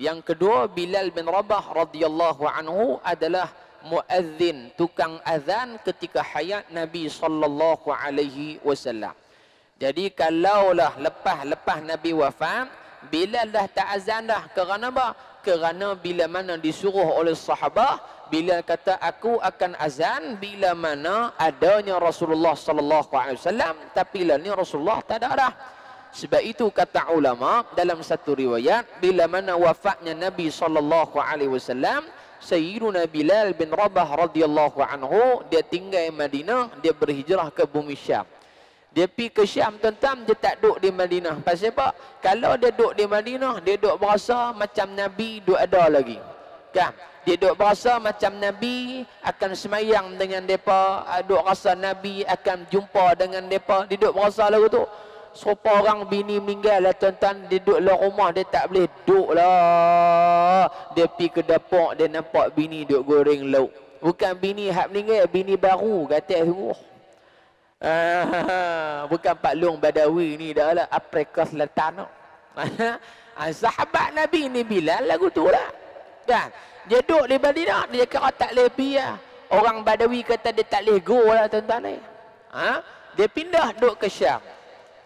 Yang kedua, Bilal bin Rabah radhiyallahu anhu adalah muazzin, tukang azan ketika hayat Nabi SAW. Jadi kalaulah lepas Nabi wafat, Bilal dah tak azan dah. Kerana apa? Kerana bila mana disuruh oleh sahabat, Bilal kata, aku akan azan bila mana adanya Rasulullah SAW, tapi lah ni Rasulullah tak ada dah. Sebab itu kata ulama dalam satu riwayat, bila mana wafatnya Nabi SAW, Sayyiduna Bilal bin Rabah radhiyallahu anhu, dia tinggal Madinah, dia berhijrah ke bumi Syam. Dia pergi ke Syam tuan-tuan, dia tak duduk di Madinah. Pasal apa? Kalau dia duduk di Madinah, dia duduk berasa macam Nabi duduk ada lagi. Kan? Dia duduk berasa macam Nabi akan semayang dengan mereka, duduk rasa Nabi akan jumpa dengan mereka. Dia duduk berasa lagu tu. Serupa orang bini meninggal lah tuan-tuan, dia duduk dalam rumah, dia tak boleh duduk lah. Dia pergi ke dapur, dia nampak bini duduk goreng lauk. Bukan bini hak meninggal, bini baru kata suruh. Bukan Pak Long Badawi ni dah lah, Afrika Selatan. Sahabat Nabi ni Bilal lagu tu lah. Kan? Dia duduk di Madinah, dia kira tak boleh pergi lah. Orang Badawi kata dia tak boleh go lah tuan-tuan ni. Dia pindah duduk ke Syam.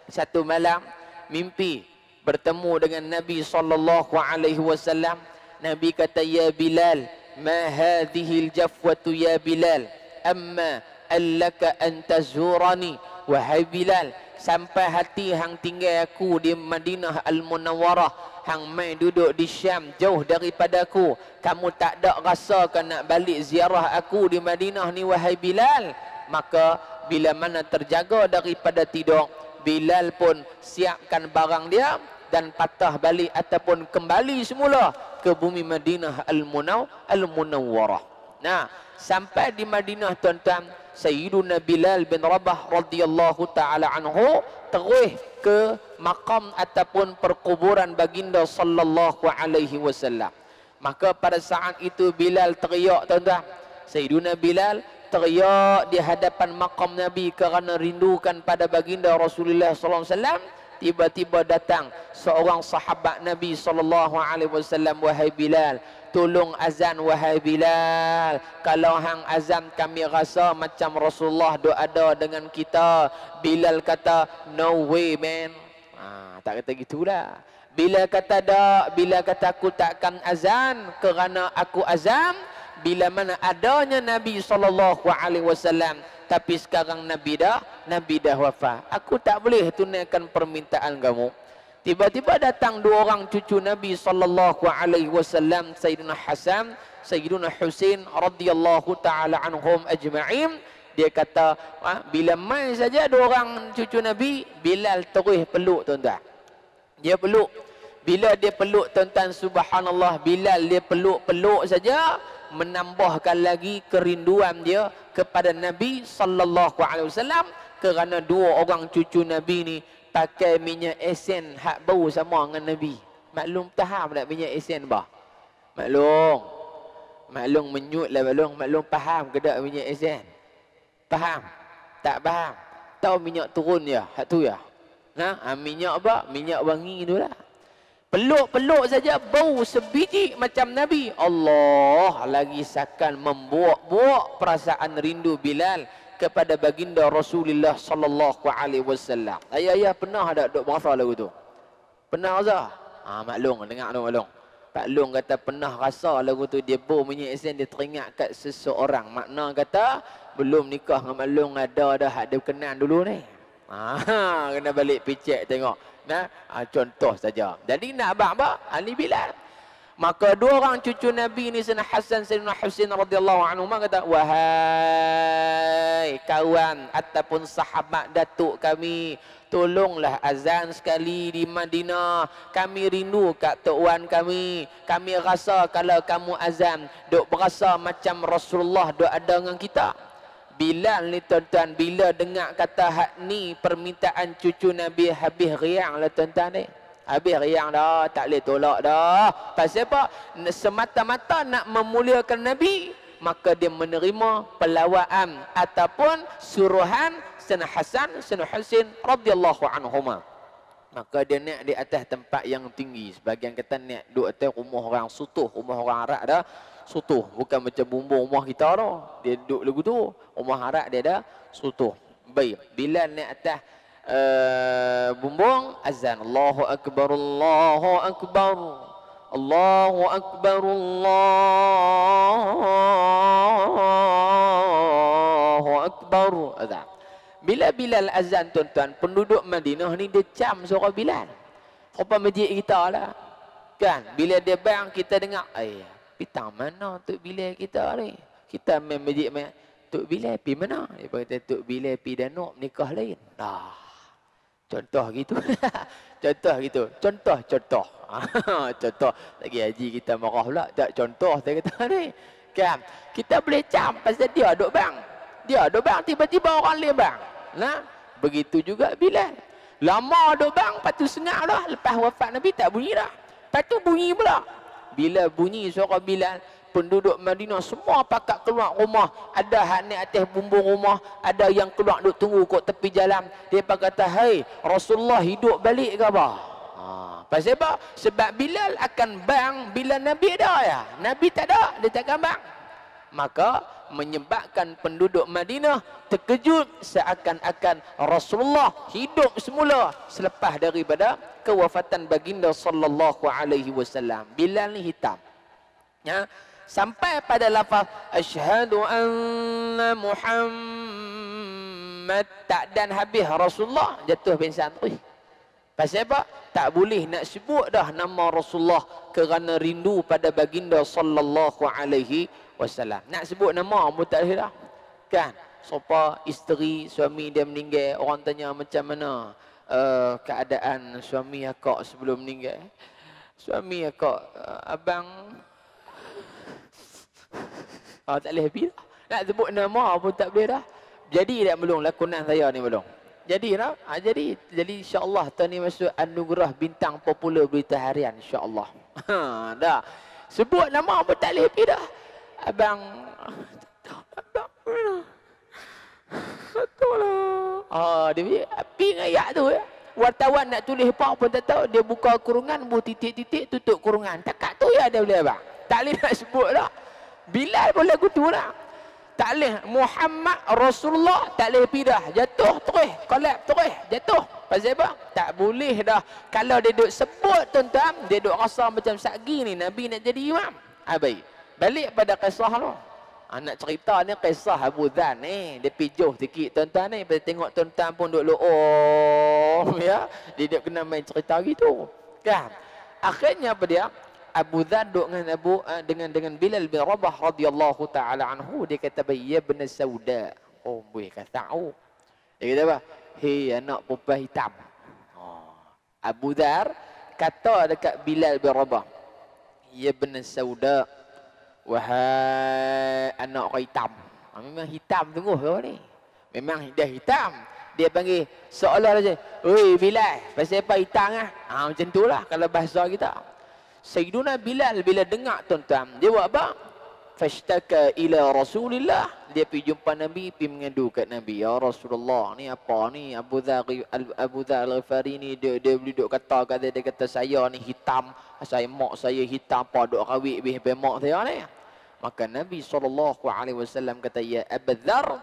Satu malam mimpi bertemu dengan Nabi SAW. Nabi kata, ya Bilal, ma hadhihi al-jafwatu ya Bilal, amma allaka an tazurani. Wahai Bilal, sampai hati hang tinggal aku di Madinah Al-Munawwarah, hang mai duduk di Syam jauh daripada aku, kamu tak ada rasa kan nak balik ziarah aku di Madinah ni wahai Bilal? Maka bila mana terjaga daripada tidur, Bilal pun siapkan barang dia dan patah balik ataupun kembali semula ke bumi Madinah Al-Munawwarah. Nah, sampai di Madinah tuan-tuan, Sayyiduna Bilal bin Rabah radhiyallahu ta'ala anhu terus ke makam ataupun perkuburan baginda sallallahu alaihi wasallam. Maka pada saat itu Bilal teriak tuan-tuan. Sayyiduna Bilal teriak di hadapan makam Nabi kerana rindukan pada baginda Rasulullah sallallahu alaihi wasallam. Tiba-tiba datang seorang sahabat Nabi sallallahu alaihi wasallam, wahai Bilal, tolong azan wahai Bilal. Kalau hang azan kami rasa macam Rasulullah dok ada dengan kita. Bilal kata, no way man. Tak kata gitulah. Bila kata dak, bila kata aku takkan azan kerana aku azan bila mana adanya Nabi sallallahu alaihi wasallam, tapi sekarang Nabi dah wafat. Aku tak boleh tunaikan permintaan kamu. Tiba-tiba datang dua orang cucu Nabi sallallahu alaihi wasallam, Sayyidina Hasan, Sayyidina Husain radhiyallahu taala anhum ajma'in. Dia kata, bila mai saja dua orang cucu Nabi, Bilal terus peluk tuan-tuan. Dia peluk. Bila dia peluk tuan-tuan, subhanallah, Bilal dia peluk-peluk saja menambahkan lagi kerinduan dia kepada Nabi sallallahu alaihi wasallam, kerana dua orang cucu Nabi ni pakai minyak esen hak bau sama dengan Nabi. Maklum faham tak minyak esen bah? Maklum menyut lah maklum faham ke tak minyak esen? Faham? Tak faham? Tahu minyak turun ya? Hak tu ya? Minyak apa? Minyak wangi tu lah. Peluk-peluk saja bau sebiji macam Nabi. Allah lagi seakan membuak-buak perasaan rindu Bilal kepada baginda Rasulullah sallallahu alaihi wasallam. Ayah pernah ada duk berasa lagu tu? Pernah rasa? Maklum dengar tu maklum. Pak Long kata pernah rasa lagu tu dia bau minyak esen, dia teringat kat seseorang. Makna kata belum nikah dengan Mak Long ada dah ada kenan dulu ni. Kena balik picek tengok. Contoh saja. Jadi nak abang apa? Ali Bilal. Maka dua orang cucu Nabi ni, Sayyidina Hasan, Sayyidina Husain radhiyallahu anhu, kata, wahai kawan ataupun sahabat datuk kami, tolonglah azan sekali di Madinah. Kami rindu kat tok wan kami. Kami rasa kalau kamu azan, duk berasa macam Rasulullah duk ada dengan kita. Bilal ni tuan-tuan, bila dengar kata hak ni permintaan cucu Nabi, habis riang lah tuan-tuan ni. Habis riang dah, tak boleh tolak dah. Pasal apa? Semata-mata nak memuliakan Nabi, maka dia menerima pelawaan ataupun suruhan Sayyidina Hasan, Sayyidina Husain radhiyallahu anhuma. Maka dia naik di atas tempat yang tinggi. Sebagian kata naik duduk atas rumah orang Sutuh, rumah orang Arab dah Sutuh. Bukan macam bumbung rumah kita dah. Dia duduk lagu tu. Rumah Arab dia dah Sutuh. Baik, bila naik atas bumbung, azan Allahu Akbar, Allahu Akbar, Allahu Akbar, Allahu Akbar, azan. Bila Bilal azan tuan-tuan, penduduk Madinah ni dia cam suara Bilal. Rupa masjid kita lah. Kan? Bila dia bang kita dengar, pitang mana Tok Bilal kita ni? Kita main masjid main, Tok Bilal pi mana? Dia kata Tok Bilal pi Danuk nikah lain. Contoh gitu. Contoh gitu. Contoh. Contoh. Lagi haji kita marah pula. Tak contoh saya kata ni. Kan? Kita boleh cam pasal dia duk bang. Dia duk bang, tiba-tiba orang lain bang. Begitu juga Bilal. Lama duk bang, lepas tu sengak dah. Lepas wafat Nabi tak bunyi dah. Lepas tu bunyi pula. Bila bunyi suara Bilal, penduduk Madinah semua pakat keluar rumah. Ada hak naik atas bumbung rumah, ada yang keluar duk tunggu kat tepi jalan. Dia kata, "Hai, Rasulullah hidup balik ke apa?" Pasal apa? Sebab Bilal akan bang bila Nabi ada ya. Nabi tak ada, dia takkan bang. Maka menyebabkan penduduk Madinah terkejut seakan-akan Rasulullah hidup semula selepas daripada kewafatan baginda sallallahu alaihi wasallam. Bilal ni hitam. Ya, sampai pada lafaz asyhadu anna Muhammad, tak dan habis Rasulullah jatuh pingsan. Pasal apa? Tak boleh nak sebut dah nama Rasulullah kerana rindu pada baginda sallallahu alaihi wasallam. Nak sebut nama pun tak boleh dah. Kan? Sopa isteri suami dia meninggal, orang tanya macam mana keadaan suami akak sebelum meninggal. Suami akak, abang tak boleh happy dah. Nak sebut nama pun tak boleh dah. Jadi tak belum lakonan saya ni belum. Jadi dah. Jadi insya-Allah tahun ni masuk anugerah bintang popular berita harian insya-Allah. Dah. Sebut nama pun tak boleh happy dah. Abang Betul lah. Dia punya api dengan ayat tu ya. Wartawan nak tulis apa pun tak tahu. Dia buka kurungan, buat titik-titik, tutup kurungan. Takat tu ya dia boleh abang. Tak boleh nak sebut lah. Bilal pun lagu tu lah. Tak boleh. Muhammad Rasulullah tak boleh pindah. Jatuh terus. Kolap terus. Jatuh. Pasal apa? Tak boleh dah. Kalau dia duk sebut tuan-tuan, dia duk rasa macam sagi ni. Nabi nak jadi imam. Baik. Balik pada kisah tu. Nak cerita ni kisah Abu Dhar ni. Dia pijuh sikit tuan-tuan ni. Pasal tengok tuan-tuan pun duk ya. Dia duk kena main cerita gitu. Kan? Akhirnya apa dia? Abu Dhar duk dengan Bilal bin Rabah radhiyallahu taala anhu. Dia kata, "Ya ibn Sauda." Oh, boleh kata tahu. Dia kata apa? Hei anak perempuan hitam. Abu Dhar kata dekat Bilal bin Rabah, "Ya ibn Sauda." Wahai anak orang hitam. Memang hitam tunggu kau ni. Memang dia hitam. Dia panggil seolah saja, "Oi Bilal, pasal apa hitam ah?" Macam itulah kalau bahasa kita. Sayyiduna Bilal bila dengar tuan-tuan, dia buat apa? Fashtaka ila Rasulillah. Dia pergi jumpa Nabi, pergi mengadu kat Nabi. "Ya Rasulullah, ni apa ni? Abu Dhar Al-Ghifari ni dia duduk kata dia kata saya ni hitam. Saya mak saya hitam apa duk rawit bih mak saya ni." Maka Nabi SAW kata, "Ya Abu Dhar,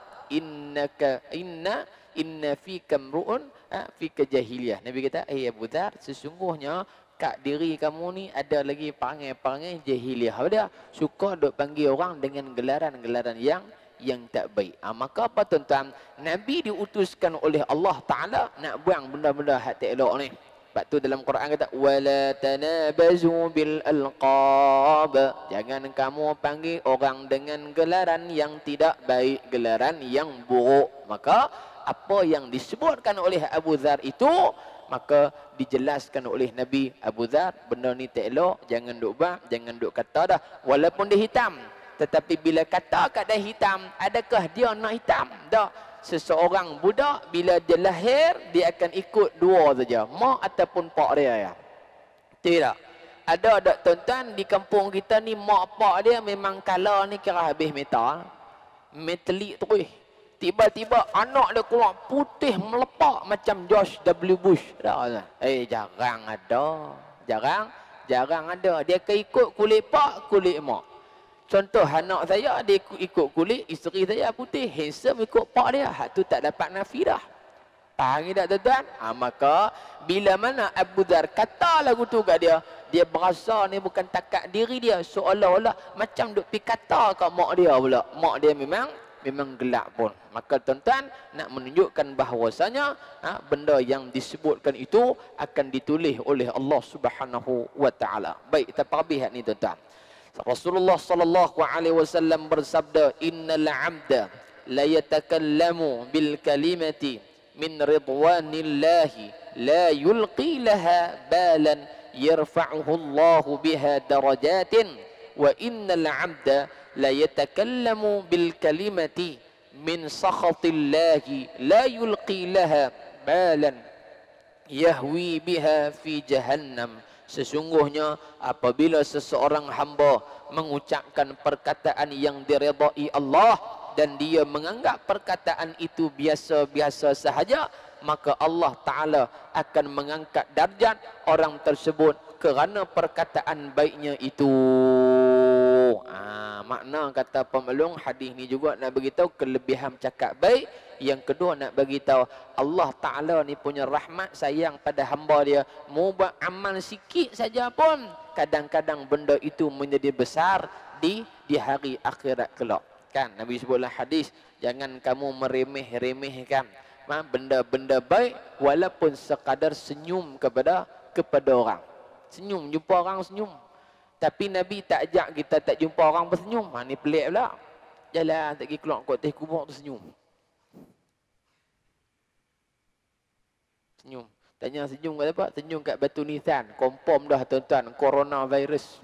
inna fika mru'un fika jahiliyah." Nabi kata, Abu Dhar, sesungguhnya kat diri kamu ni ada lagi perangai-perangai jahiliyah. Apa dia? Suka duk panggil orang dengan gelaran-gelaran yang tak baik. Maka apa tuan-tuan? Nabi diutuskan oleh Allah Ta'ala nak buang benda-benda hak tak elok ni. Sebab tu dalam Quran kata, "Wala tanabazu bil alqab." Jangan kamu panggil orang dengan gelaran yang tidak baik, gelaran yang buruk. Maka apa yang disebutkan oleh Abu Dhar itu, maka dijelaskan oleh Nabi, Abu Dhar, benda ni tak elok, jangan duk buat, jangan duk kata dah. Walaupun dia hitam, tetapi bila kata kat dia hitam, adakah dia nak hitam? Tak. Seseorang budak bila dia lahir, dia akan ikut dua saja, mak ataupun pak dia ya. Tidak. Ada tak tuan-tuan di kampung kita ni, mak pak dia memang kala ni kira habis metal. Metalik terus. Tiba-tiba anak dia keluar putih melepak macam George W. Bush. Jarang ada. Jarang ada. Dia akan ikut kulit pak, kulit mak. Contoh anak saya, dia ikut kulit isteri saya putih, handsome, ikut pak dia. Hak tu tak dapat nafi dah. Faham tak tuan-tuan? Maka bila mana Abu Dhar kata lagu tu kat dia, dia berasa ni bukan takat diri dia, seolah-olah macam duk pi kata kat mak dia pula. Mak dia memang gelak pun. Maka tuan-tuan nak menunjukkan bahawasanya benda yang disebutkan itu akan ditulis oleh Allah Subhanahu wa taala. Baik, kita habis ni tuan-tuan. Rasulullah sallallahu alaihi wasallam bersabda, "Innal 'abda la yatakallamu bil kalimati min ridwanillahi la yulqi laha balan yarfa'uhu Allahu biha darajatin wa innal 'abda la yatakallamu bil kalimati min sakhatillahi la yulqi laha balan yahwi biha fi jahannam." Sesungguhnya apabila seseorang hamba mengucapkan perkataan yang diredai Allah dan dia menganggap perkataan itu biasa-biasa sahaja, maka Allah Ta'ala akan mengangkat darjat orang tersebut kerana perkataan baiknya itu. Makna kata pemelung hadis ni juga nak beritahu kelebihan cakap baik. Yang kedua nak beritahu Allah Ta'ala ni punya rahmat sayang pada hamba dia. Mau buat amal sikit saja pun kadang-kadang benda itu menjadi besar di hari akhirat kelak. Kan Nabi sebutlah hadis, jangan kamu meremeh-remehkan benda-benda baik walaupun sekadar senyum kepada orang. Senyum, jumpa orang senyum. Tapi Nabi tak ajak kita tak jumpa orang bersenyum. Ni pelik pula. Jalan tak pergi keluar kot teh kubur tu senyum. Senyum. Tanya senyum kat apa? Senyum kat Batu Nisan. Confirm dah tuan-tuan, coronavirus.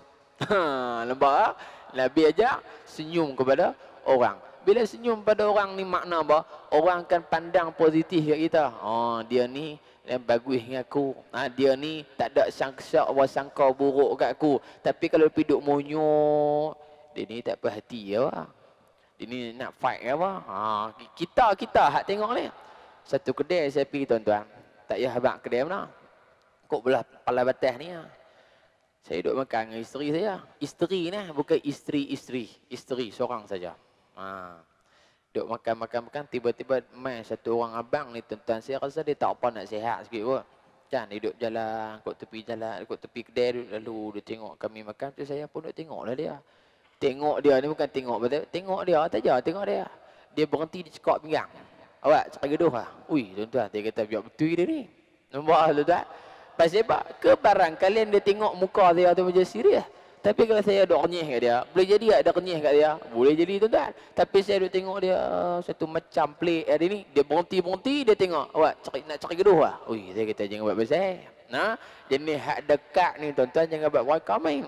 Nampak tak? Nabi ajak senyum kepada orang. Bila senyum pada orang ni makna apa? Orang akan pandang positif kat kita. Dia ni bagus dengan aku. Dia ni tak ada sangka buruk kat aku. Tapi kalau pergi duk monyok, dia ni tak perhati ya. Ini nak fight ke apa? Kita hak tengok ni. Satu kedai saya pergi tuan-tuan. Tak payah abang kedai mana. Kok belah kepala batas ni. Saya duduk makan dengan isteri saya. Isteri ni bukan isteri seorang saja. Duduk makan, tiba-tiba main satu orang abang ni tuan-tuan. Saya rasa dia tak apa nak sihat sikit pun. Kan dia duduk jalan, kot tepi kedai duduk, lalu dia tengok kami makan. Tu saya pun duduk tengoklah dia. Tengok dia ni bukan tengok betul. Tengok dia saja, tengok dia. Dia berhenti di cekak pinggang. Awak cakap gaduh lah. Ui tuan-tuan, dia kata biar betul dia ni. Nampak tuan-tuan? Pasal apa? Ke barang kalian dia tengok muka dia tu macam serius. Tapi kalau saya duk renyih kat dia, boleh jadi ada renyih kat dia? Boleh jadi tuan-tuan. Tapi saya duk tengok dia satu macam pelik hari ni. Dia berhenti, dia tengok. Awak nak cari gaduh lah. Ui, saya kata jangan buat pasal. Nah, jenis hak dekat ni tuan-tuan jangan buat wakar main.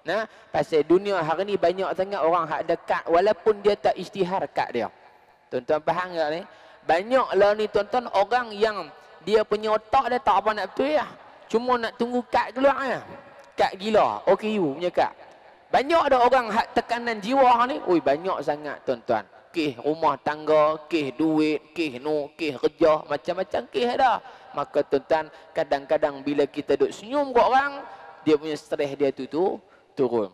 Nah, pasal dunia hari ni banyak sangat orang hak dekat walaupun dia tak isytihar kat dia. Tuan-tuan faham tak ni? Banyaklah ni tuan-tuan orang yang dia punya otak dia tak apa nak betul ya. Cuma nak tunggu kad keluar ya. Kad gila, OKU punya kad. Banyak ada orang hak tekanan jiwa ni. Ui, banyak sangat tuan-tuan. Kes rumah tangga, kes duit, kes kerja, macam-macam kes ada. Maka tuan-tuan, kadang-kadang bila kita duk senyum kat orang, dia punya stres dia tu turun.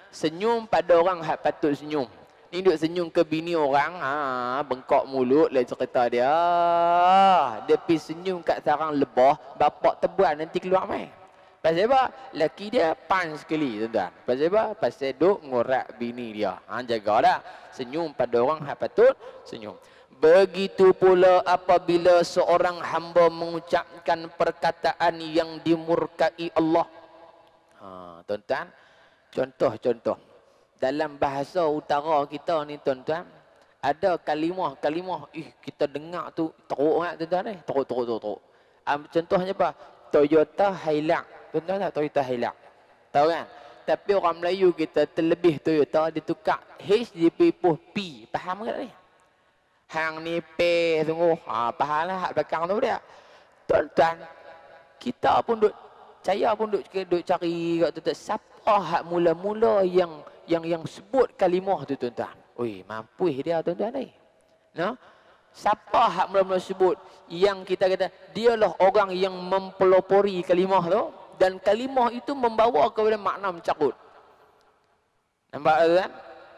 Senyum pada orang hak patut senyum. Ni duk senyum ke bini orang, bengkok mulut lah cerita dia. Dia pergi senyum kat sarang lebah, bapak tebuan nanti keluar mai. Pasal apa? Laki dia pan sekali tuan-tuan. Pasal apa? Pasal duk ngorak bini dia. Jagalah senyum pada orang hak patut senyum. Begitu pula apabila seorang hamba mengucapkan perkataan yang dimurkai Allah. Tuan-tuan, contoh dalam bahasa utara kita ni tuan-tuan, ada kalimah kita dengar tu teruk sangat tuan-tuan ni, teruk. Contohnya apa? Toyota Hilux. Tuan-tuan tak Toyota Hilux? Tahu kan? Tapi orang Melayu kita terlebih Toyota dia tukar H dipipuh P. Faham ke ni? Hang ni P sungguh. Faham lah hak belakang tu dia. Tuan-tuan, kita pun saya pun duk cari kat tu siapa hak mula-mula yang sebut kalimah tu tuan-tuan. Oi, mampu dia tuan-tuan ni. Nah, siapa hak mula-mula sebut yang kita kata dialah orang yang mempelopori kalimah tu dan kalimah itu membawa kepada makna mencarut. Nampak tuan?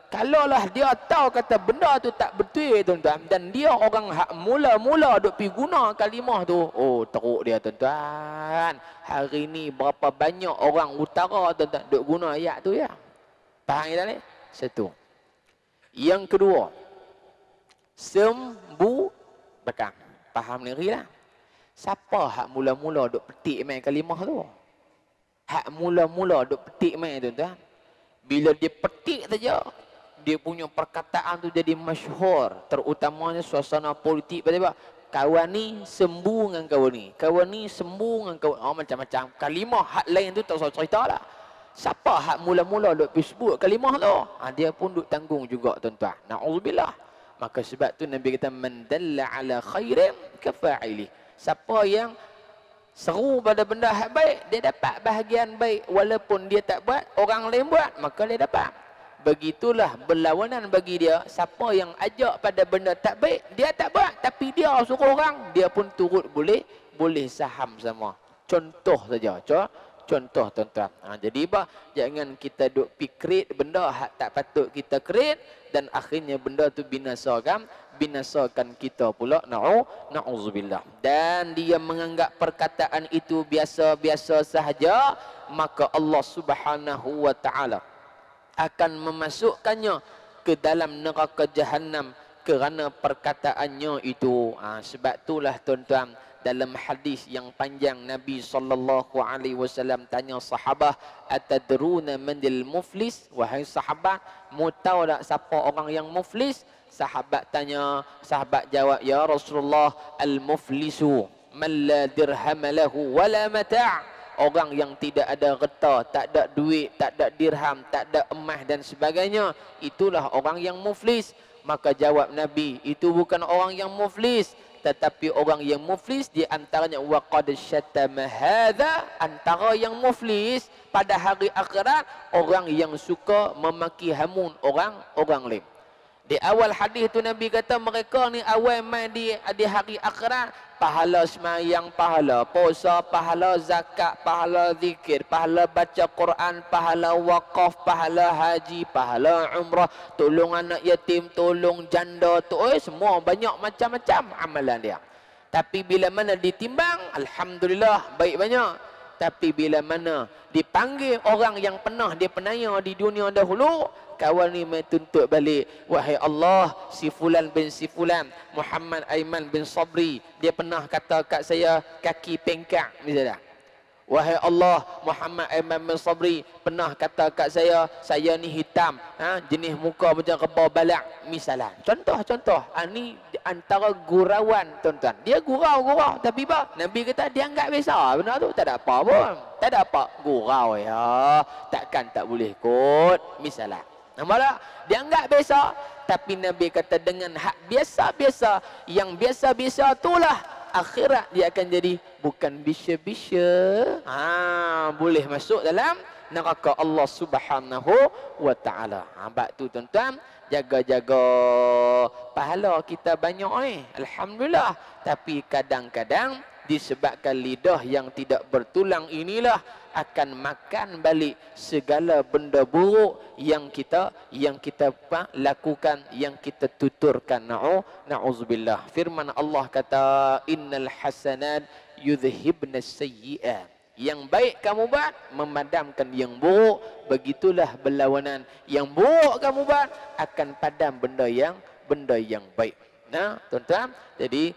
Kalaulah dia tahu kata benda tu tak betul tuan-tuan dan dia orang hak mula-mula duk pi guna kalimah tu, oh teruk dia tuan-tuan. Hari ni berapa banyak orang utara tuan-tuan duk guna ayat tu ya. Faham kita ni? Satu. Yang kedua, sembu belakang. Faham diri lah. Siapa hak mula-mula duk petik main kalimah tu? Hak mula-mula duk petik main tuan-tuan. Bila dia petik saja, dia punya perkataan tu jadi masyhur, terutamanya suasana politik. Pasal apa? Kawan ni sembuh dengan kawan ni, kawan ni sembuh dengan kawan. Macam-macam kalimah hak lain tu tak usah cerita lah. Siapa hak mula-mula duk sebut kalimah tu, dia pun duk tanggung juga tuan-tuan. Na'udzubillah. Maka sebab tu Nabi kata man dalla ala khairin kafa'ili. Siapa yang seru pada benda hak baik, dia dapat bahagian baik. Walaupun dia tak buat, orang lain buat, maka dia dapat. Begitulah berlawanan bagi dia. Siapa yang ajak pada benda tak baik, dia tak buat, tapi dia suruh orang, dia pun turut boleh saham sama. Contoh saja, contoh tuan-tuan. Jadi jangan kita duk create benda hak tak patut kita create dan akhirnya benda tu binasakan kita pula. Na'udzubillah. Dan dia menganggap perkataan itu biasa-biasa sahaja, maka Allah Subhanahu wa taala akan memasukkannya ke dalam neraka Jahannam kerana perkataannya itu. Sebab itulah tuan-tuan, dalam hadis yang panjang Nabi SAW tanya sahabat, atadruna manil muflis? Wahai sahabat, mu tahu tak siapa orang yang muflis? Sahabat jawab, ya Rasulullah, al-muflisu man la dirham lahu wala mata'. Orang yang tidak ada harta, tak ada duit, tak ada dirham, tak ada emas dan sebagainya, itulah orang yang muflis. Maka jawab Nabi, itu bukan orang yang muflis, tetapi orang yang muflis di antaranya waqad syatama hadza, antara yang muflis pada hari akhirat orang yang suka memaki hamun orang lain. Di awal hadis tu Nabi kata mereka ni awal mai di hari akhirat, pahala semayang, pahala puasa, pahala zakat, pahala zikir, pahala baca Quran, pahala wakaf, pahala haji, pahala umrah, tolong anak yatim, tolong janda tu, semua banyak macam-macam amalan dia. Tapi bila mana ditimbang, alhamdulillah baik banyak. Tapi bila mana dipanggil orang yang pernah dia penaya di dunia dahulu, kawan ni mai tuntut balik, wahai Allah, si fulan bin si fulan, Muhammad Aiman bin Sabri, dia pernah kata kat saya kaki pengkak misalnya. Wahai Allah, Muhammad Aiman bin Sabri pernah kata kat saya ni hitam, jenis muka macam rebau balak misalnya. Contoh, ni antara gurauan tuan-tuan. Dia gurau tapi apa? Nabi kata dia anggap biasa benda tu, tak ada apa pun. Tak ada apa, gurau ya. Takkan tak boleh kot misalnya. Nampak tak? Dia anggap biasa, tapi Nabi kata dengan hak biasa-biasa, yang biasa-biasa itulah akhirat dia akan jadi bukan bisya-bisya. Boleh masuk dalam neraka Allah Subhanahu wa taala. Bab tu tuan-tuan, jaga-jaga pahala kita banyak alhamdulillah, tapi kadang-kadang disebabkan lidah yang tidak bertulang inilah akan makan balik segala benda buruk yang kita lakukan, yang kita tuturkan. Na'udzubillah. Firman Allah kata, innal hasanat yudhhibnas sayyi'at. Yang baik kamu buat memadamkan yang buruk, begitulah berlawanan. Yang buruk kamu buat akan padam benda yang baik. Nah, tuan-tuan, jadi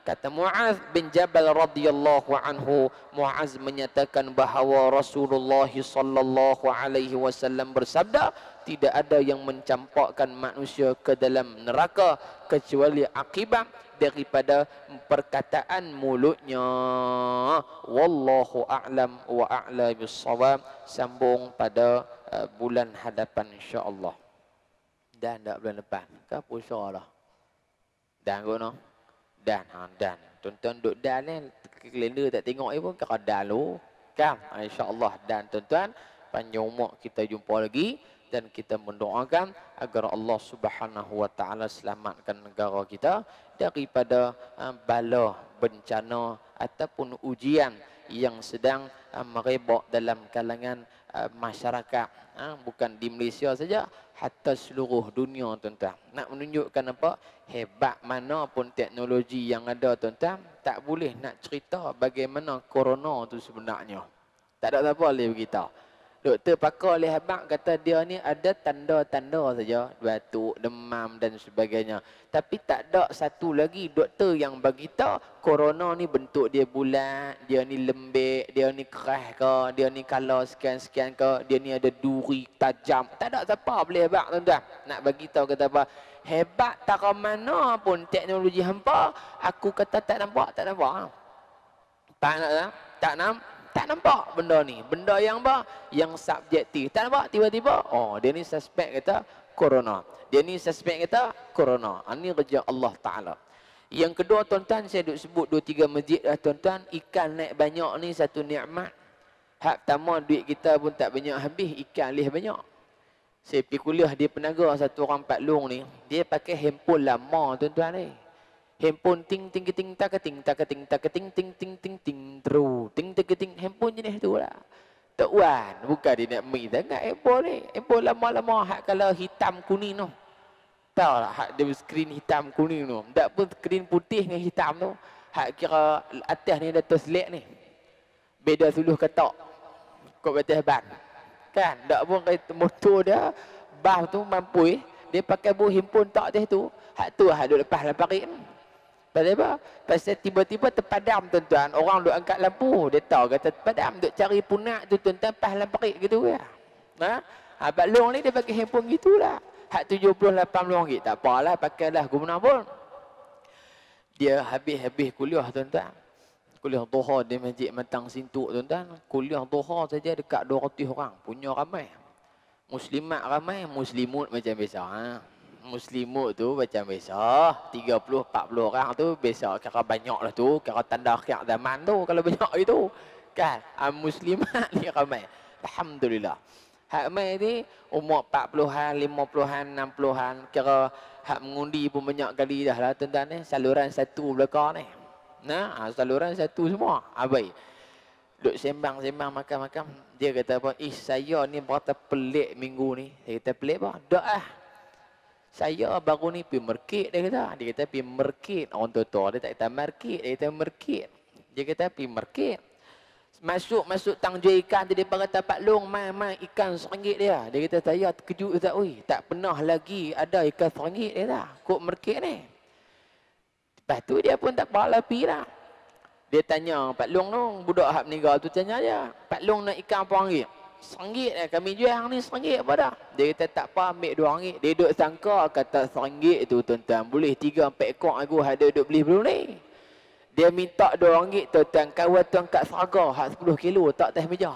kata Muaz bin Jabal radhiyallahu anhu, Muaz menyatakan bahawa Rasulullah sallallahu alaihi wasallam bersabda, tidak ada yang mencampakkan manusia ke dalam neraka kecuali akibat daripada perkataan mulutnya. Wallahu a'lam wa a'la bis-shawab. Sambung pada bulan hadapan insya-Allah. Dan tak bulan depan. Ke puasa dah. Dan kot no. Dan tuan-tuan duk dan ni kalender tak tengok pun kau dan lu kan, insya-Allah. Dan tuan-tuan, panjang umur kita jumpa lagi, dan kita mendoakan agar Allah Subhanahu wa taala selamatkan negara kita daripada bala, bencana ataupun ujian yang sedang merebak dalam kalangan masyarakat, bukan di Malaysia saja, hatta seluruh dunia tuan-tuan. Nak menunjukkan apa? Hebat mana pun teknologi yang ada tuan-tuan, tak boleh nak cerita bagaimana corona tu sebenarnya. Tak ada apa boleh beritahu. Doktor pakar oleh habang kata dia ni ada tanda-tanda saja, batuk, demam dan sebagainya. Tapi tak ada satu lagi doktor yang bagi tahu corona ni bentuk dia bulat, dia ni lembek, dia ni keras ke, dia ni kalau sekian-sekian ke, dia ni ada duri tajam. Tak ada siapa boleh habang tuan-tuan. Nak bagi tahu kata apa? Hebat tak ke mana pun teknologi hampa, aku kata tak nampak. Tak nampak benda ni. Benda yang apa? Yang subjektif. Tak nampak tiba-tiba, dia ni suspek kata corona. Dia ni suspek kata corona. Ini kerja Allah Ta'ala. Yang kedua tuan-tuan, saya duk sebut 2-3 masjid dah tuan-tuan. Ikan naik banyak ni satu nikmat. Hak pertama duit kita pun tak banyak habis, ikan leh banyak. Saya pergi kuliah di Penaga, satu orang Pak Long ni, dia pakai handphone lama tuan-tuan ni. Handphone ting ting ting tak ting ting ting handphone jenis tu lah. Tak wan, bukan dia nak mi sangat handphone ni. Handphone lama-lama hak kalau hitam kuning tu. Tahu tak hak dia skrin hitam kuning tu. Tak pun skrin putih dengan hitam tu. Hak kira atas ni ada terselek ni. Beda suluh ketok. Kok batas ban. Kan? Tak pun kereta motor dia bah tu mampu dia pakai buah handphone tak atas tu. Hak tu hak duk lepas parit. Pasal apa? Pasal tiba-tiba terpadam tuan-tuan. Orang duk angkat lampu. Dia tahu kata terpadam. Duk cari punak tu tuan-tuan. Pas lamparik gitu ya. Abang Long ni dia pakai handphone gitulah. Hak RM70-80. Tak apalah. Pakailah guna pun. Dia habis-habis kuliah tuan-tuan. Kuliah Duha di Masjid Matang Sintuk tuan-tuan. Kuliah Duha saja dekat 200 orang. Punya ramai. Muslimat ramai. Muslimut macam biasa. Muslimut tu macam biasa 30-40 orang tu biasa, kira banyak lah tu, kira tanda akhir zaman tu kalau banyak itu kan. Muslimat ni ramai alhamdulillah. Hak mai ni umur 40-an, 50-an, 60-an, kira hak mengundi pun banyak kali dah lah tuan-tuan ni. Saluran satu belakang ni. Nah, saluran satu semua. Abai. Duk sembang-sembang makan-makan. Dia kata apa? Saya ni berkata pelik minggu ni. Saya kata pelik apa? Tak ah. Saya baru ni pergi market dia kata. Dia kata pergi market. Orang tua-tua dia tak kata market. Dia kata market. Dia kata pergi market. Masuk tang jual ikan dia kata Pak Long mai ikan RM1 dia. Dia kata saya terkejut tak oi. Tak pernah lagi ada ikan RM1 dia dah. Kok market ni. Lepas tu dia pun tak apa pi dah. Dia tanya Pak Long tu, budak hak meninggal tu tanya dia, Pak Long nak ikan apa RM1? RM1 dah kami jual ni RM1 apa dah? Dia kata tak apa ambil RM2. Dia duk sangka kata RM1 tu tuan-tuan boleh 3-4 ekor aku ada duk beli belum ni. Dia minta RM2 tuan-tuan, kawan tu angkat seraga hak 10 kilo tak atas meja.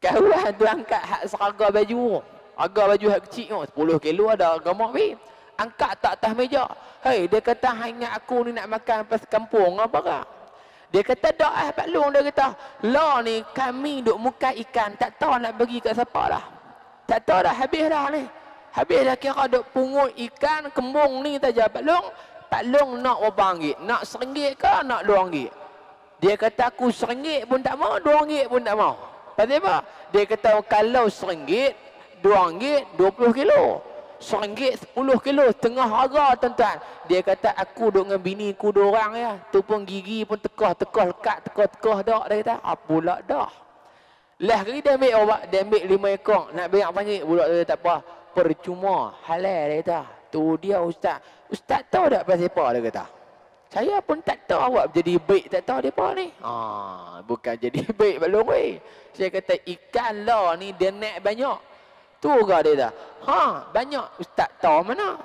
Kawan tu angkat hak seraga baju. Harga baju hak kecil tu 10 kilo ada harga mak bi. Angkat tak atas meja. Hei, dia kata ingat aku ni nak makan pas kampung apa kah? Dia kata dak Pak Long, dia kata lah ni kami duk muka ikan tak tahu nak bagi kat siapa dah. Tak tahu dah habis dah ni. Habis dah kira duk pungut ikan kembung ni saja Pak Long. Pak Long nak berapa ringgit? Nak RM1 ke nak RM2? Dia kata aku RM1 pun tak mau, RM2 pun tak mau. Pasal apa? Dia kata kalau RM1, RM2, 20 kilo. RM1 10 kilo setengah harga tuan-tuan. Dia kata aku duk dengan bini ku 2 orang ya. Tu pun gigi pun tekah lekat tekah dak dia kata. Apa pula dah. Lah kali dia ambil obat, dia ambil 5 ekor. Nak bayar RM4 budak dia tak apa. Percuma, halal dia kata. Tu dia ustaz. Ustaz tahu tak pasal apa dia kata. Saya pun tak tahu awak jadi baik tak tahu dia apa ni. Bukan jadi baik belum weh. Saya kata ikan lah ni dia naik banyak. Tu ke dia dah. Banyak ustaz tahu mana?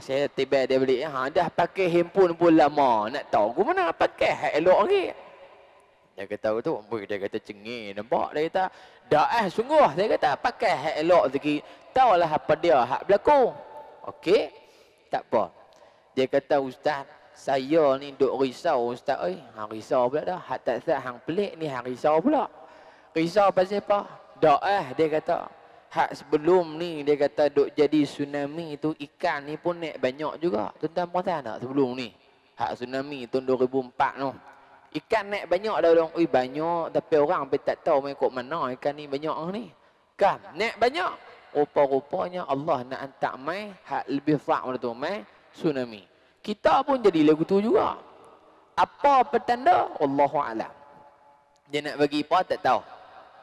Saya tiba dia beli. Dah pakai handphone pun lama. Nak tahu aku mana pakai hak elok lagi. Dia kata tu, dia kata cengih nampak dia kata. Dah sungguh dia kata pakai hak elok sikit. Tahulah apa dia hak berlaku. Okey. Tak apa. Dia kata ustaz, saya ni duk risau ustaz oi. Risau pula dah. Hak tak sah hang pelik ni hang risau pula. Risau pasal apa? Dak dia kata. Hak sebelum ni dia kata duk jadi tsunami tu ikan ni pun naik banyak juga. Tuan-tuan perasan tak sebelum ni? Hak tsunami tahun 2004 tu. Ikan naik banyak dah dong. Oi banyak tapi orang pun tak tahu mai kok mana ikan ni banyak ni. Kan naik banyak. Rupa-rupanya Allah nak hantar mai hak lebih besar pada tu mai tsunami. Kita pun jadi lagu tu juga. Apa petanda? Wallahu a'lam. Dia nak bagi apa tak tahu.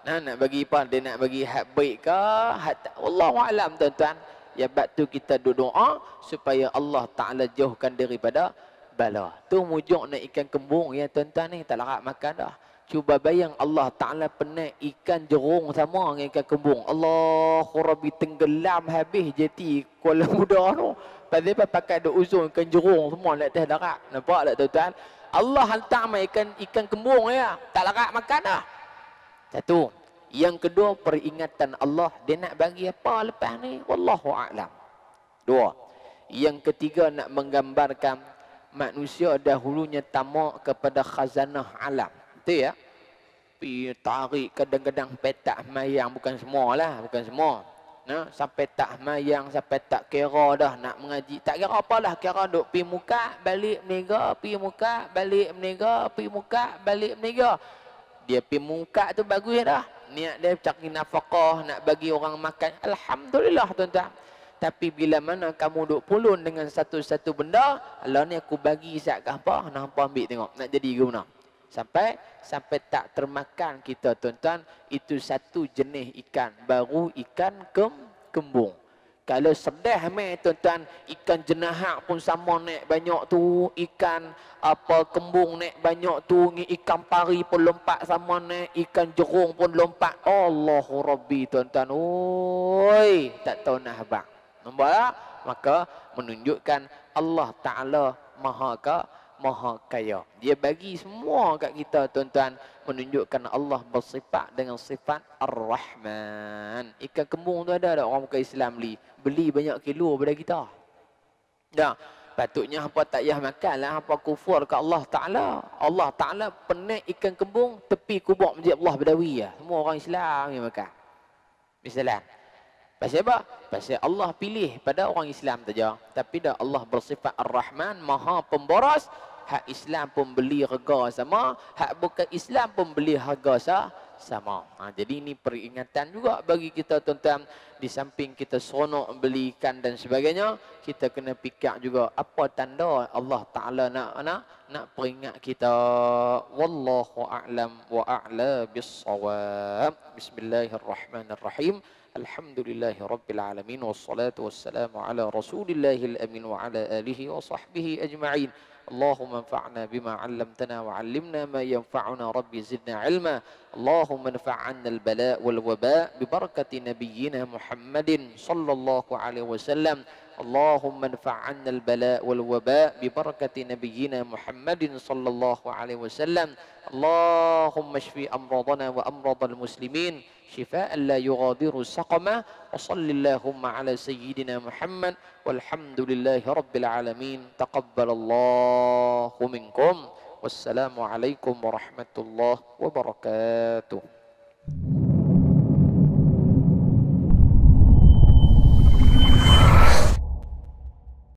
Nak bagi apa? Dia nak bagi hak baik ke? Hak tak? Wallahu a'lam tuan-tuan. Ya batu kita doa supaya Allah Ta'ala jauhkan daripada bala. Tu mujuk nak ikan kembung ya tuan-tuan ni tak larat makan dah. Cuba bayang Allah Ta'ala penat ikan jerung sama dengan ikan kembung. Allahu Rabbi tenggelam habis jeti Kuala Muda tu. Pasal apa pakai duk uzun ikan jerung semua nak atas darat. Nampak tak tuan-tuan? Allah hantar mai ikan kembung ya. Tak larat makan dah. Satu. Yang kedua peringatan Allah. Dia nak bagi apa lepas ni? Wallahu a'lam. Dua. Yang ketiga nak menggambarkan manusia dahulunya tamak kepada khazanah alam. Betul ya? Pergi tarik kadang-kadang petak mayang. Bukan semua lah. Bukan semua. Sampai tak mayang. Sampai tak kira dah nak mengaji. Tak kira apalah. Kira duk pergi muka. Balik meniga. Pergi muka. Balik meniga. Pergi muka. Balik meniga. Dia pergi muka tu bagus dah. Niat dia cari nafkah. Nak bagi orang makan. Alhamdulillah tuan-tuan. Tapi bila mana kamu duk pulun dengan satu-satu benda, Allah ni aku bagi siap ke apa, nak hampa ambil tengok, nak jadi ke mana. Sampai tak termakan kita tuan-tuan, itu satu jenis ikan, baru ikan kembung. Kalau sedih tuan-tuan, ikan jenahak pun sama naik banyak tu, ikan kembung naik banyak tu, ikan pari pun lompat sama naik, ikan jerung pun lompat. Allahu Rabbi tuan-tuan, oi, tak tahu nak habang. Nampak tak? Maka menunjukkan Allah Ta'ala maha kaya. Dia bagi semua kat kita tuan-tuan. Menunjukkan Allah bersifat dengan sifat Ar-Rahman. Ikan kembung tu ada orang bukan Islam beli banyak kilo pada kita. Dah. Patutnya apa tak payah makan lah. Apa kufur ke Allah Ta'ala. Allah Ta'ala penat ikan kembung tepi kubur Masjid Allah Badawi lah. Semua orang Islam yang makan. Misalnya, pasal apa? Pasal Allah pilih pada orang Islam saja. Tapi dah Allah bersifat Ar-Rahman, Maha Pemboros. Hak Islam pun beli harga sama, hak bukan Islam pun beli harga sama. Jadi ini peringatan juga bagi kita tuan-tuan. Di samping kita seronok beli ikan dan sebagainya, kita kena fikir juga apa tanda Allah Ta'ala nak peringat kita. Wallahu a'lam wa a'la bis-shawab. Bismillahirrahmanirrahim. Alhamdulillahi Rabbil Alamin. Wassalatu wassalamu ala Rasulillahil Amin wa ala alihi wa sahbihi ajma'in. اللهم انفعنا بما علمتنا وعلمنا ما ينفعنا ربي زدنا علما. اللهم انفع عنا البلاء والوباء ببركة نبينا محمد صلى الله عليه وسلم. اللهم انفع عنا البلاء والوباء ببركة نبينا محمد صلى الله عليه وسلم. اللهم اشف أمراضنا وأمراض المسلمين شفاء لا يغادر سقما. وصل اللهم على سيدنا محمد والحمد لله رب العالمين. تقبل الله منكم. والسلام عليكم ورحمة الله وبركاته.